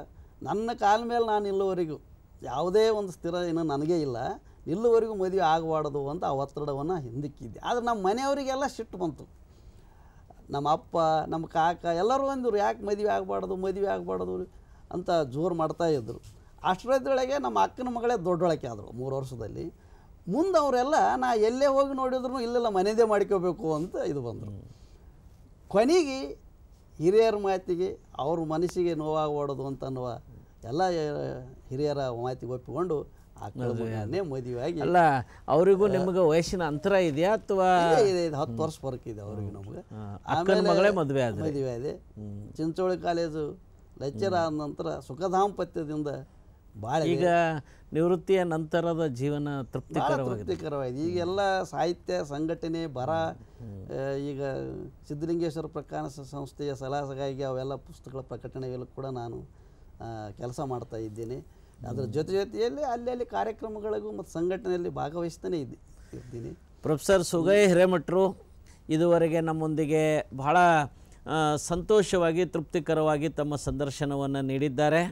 ನನ್ನ ಕಾಲ ಮೇಲೆ ನಾನು ಇಲ್ಲುವರೆಗೂ ಯಾವುದೇ ಒಂದು ಸ್ಥಿರ ಏನೋ ನನಗೇ ಇಲ್ಲ, ಇಲ್ಲಿವರೆಗೂ ಮದುವೆ ಆಗಬಾರ್ದು ಅಂತ ಆ ಒತ್ತಡವನ್ನು ಹಿಂದಕ್ಕಿದ್ದೆ. ಆದರೆ ನಮ್ಮ ಮನೆಯವರಿಗೆಲ್ಲ ಸಿಟ್ಟು ಬಂತು. ನಮ್ಮ ಅಪ್ಪ ನಮ್ಮ ಕಾಕ ಎಲ್ಲರೂ ಅಂದರು ಯಾಕೆ ಮದುವೆ ಆಗಬಾರ್ದು ಅಂತ ಜೋರು ಮಾಡ್ತಾಯಿದ್ರು. ಅಷ್ಟರೊಳಗೆ ನಮ್ಮ ಅಕ್ಕನ ಮಗಳೇ ದೊಡ್ಡೊಳಕೆ ಆದರು. 3 ವರ್ಷದಲ್ಲಿ ಮುಂದೆ ಅವರೆಲ್ಲ ನಾ ಎಲ್ಲೇ ಹೋಗಿ ನೋಡಿದ್ರು ಇಲ್ಲೆಲ್ಲ ಮನೆಯದೇ ಮಾಡ್ಕೋಬೇಕು ಅಂತ ಇದು ಬಂದರು. ಕೊನೆಗೆ ಹಿರಿಯರ ಮಾತಿಗೆ ಅವ್ರ ಮನಸ್ಸಿಗೆ ನೋವಾಗೋಡೋದು ಅಂತ ಅನ್ನುವ ಎಲ್ಲ ಹಿರಿಯರ ಮಾತಿಗೆ ಒಪ್ಪಿಕೊಂಡು ಮಗನೇ ಮದುವೆ ಆಗಿ. ಅಲ್ಲ ಅವರಿಗೂ ನಿಮಗೆ ವಯಸ್ಸಿನ ಅಂತರ ಇದೆಯಾ ಅಥವಾ 10 ವರ್ಷ ಫರಕ್ ಇದೆ ಅವ್ರಿಗೆ ನಮ್ಗೆ. ಅಕ್ಕನ ಮಗಳೇ ಮದುವೆ ಆದೆ. ಚಿಂಚೋಳಿ ಕಾಲೇಜು ಲೆಕ್ಚರ್ ಆದ ನಂತರ ಸುಖದಾಂಪತ್ಯದಿಂದ ಭಾಳ ಈಗ ನಿವೃತ್ತಿಯ ನಂತರದ ಜೀವನ ತೃಪ್ತಿಕರವಾಗಿದೆ. ಈಗೆಲ್ಲ ಸಾಹಿತ್ಯ ಸಂಘಟನೆ ಬರ, ಈಗ ಸಿದ್ಧಲಿಂಗೇಶ್ವರ ಪ್ರಕಾಶನ ಸಂಸ್ಥೆಯ ಸಲಹೆಗಾಗಿ ಅವೆಲ್ಲ ಪುಸ್ತಕಗಳ ಪ್ರಕಟಣೆಗಳು ಕೂಡ ನಾನು ಕೆಲಸ ಮಾಡ್ತಾ ಇದ್ದೀನಿ. ಅದರ ಜೊತೆಯಲ್ಲಿ ಅಲ್ಲಿ ಕಾರ್ಯಕ್ರಮಗಳಿಗೂ ಮತ್ತು ಸಂಘಟನೆಯಲ್ಲಿ ಭಾಗವಹಿಸ್ತಾನೆ ಇದ್ದೀನಿ. ಪ್ರೊಫೆಸರ್ ಸುಗೈ ಹಿರೇಮಠರು ಇದುವರೆಗೆ ನಮ್ಮೊಂದಿಗೆ ಬಹಳ ಸಂತೋಷವಾಗಿ ತೃಪ್ತಿಕರವಾಗಿ ತಮ್ಮ ಸಂದರ್ಶನವನ್ನು ನೀಡಿದ್ದಾರೆ.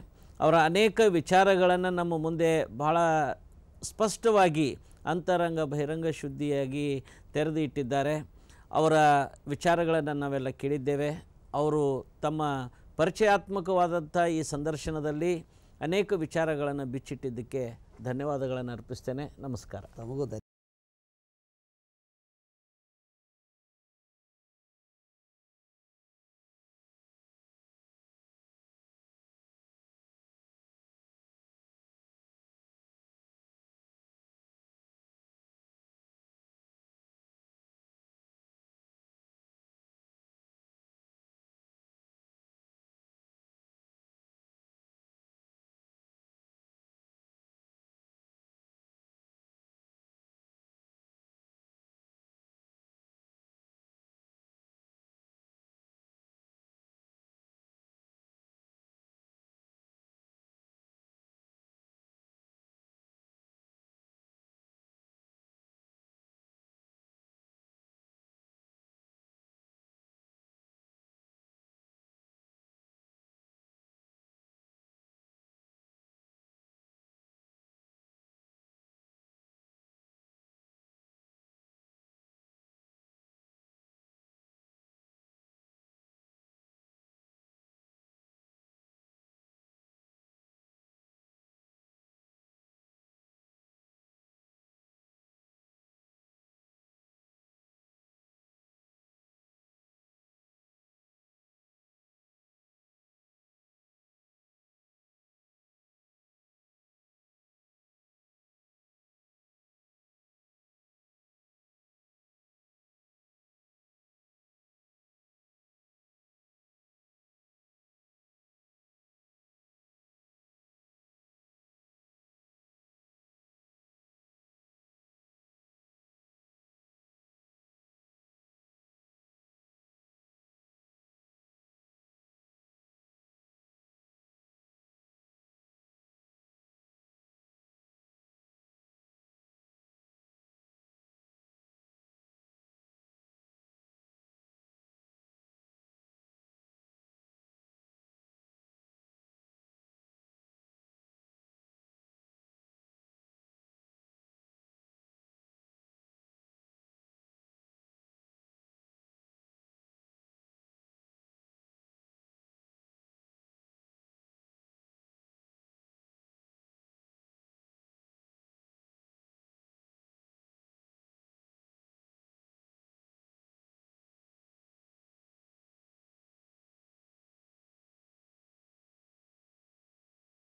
ಅವರ ಅನೇಕ ವಿಚಾರಗಳನ್ನು ನಮ್ಮ ಮುಂದೆ ಬಹಳ ಸ್ಪಷ್ಟವಾಗಿ ಅಂತರಂಗ ಬಹಿರಂಗ ಶುದ್ಧಿಯಾಗಿ ತೆರೆದು ಇಟ್ಟಿದ್ದಾರೆ. ಅವರ ವಿಚಾರಗಳನ್ನು ನಾವೆಲ್ಲ ಕೇಳಿದ್ದೇವೆ. ಅವರು ತಮ್ಮ ಪರಿಚಯಾತ್ಮಕವಾದಂಥ ಈ ಸಂದರ್ಶನದಲ್ಲಿ ಅನೇಕ ವಿಚಾರಗಳನ್ನು ಬಿಚ್ಚಿಟ್ಟಿದ್ದಕ್ಕೆ ಧನ್ಯವಾದಗಳನ್ನು ಅರ್ಪಿಸ್ತೇನೆ. ನಮಸ್ಕಾರ. ತಮಗೂ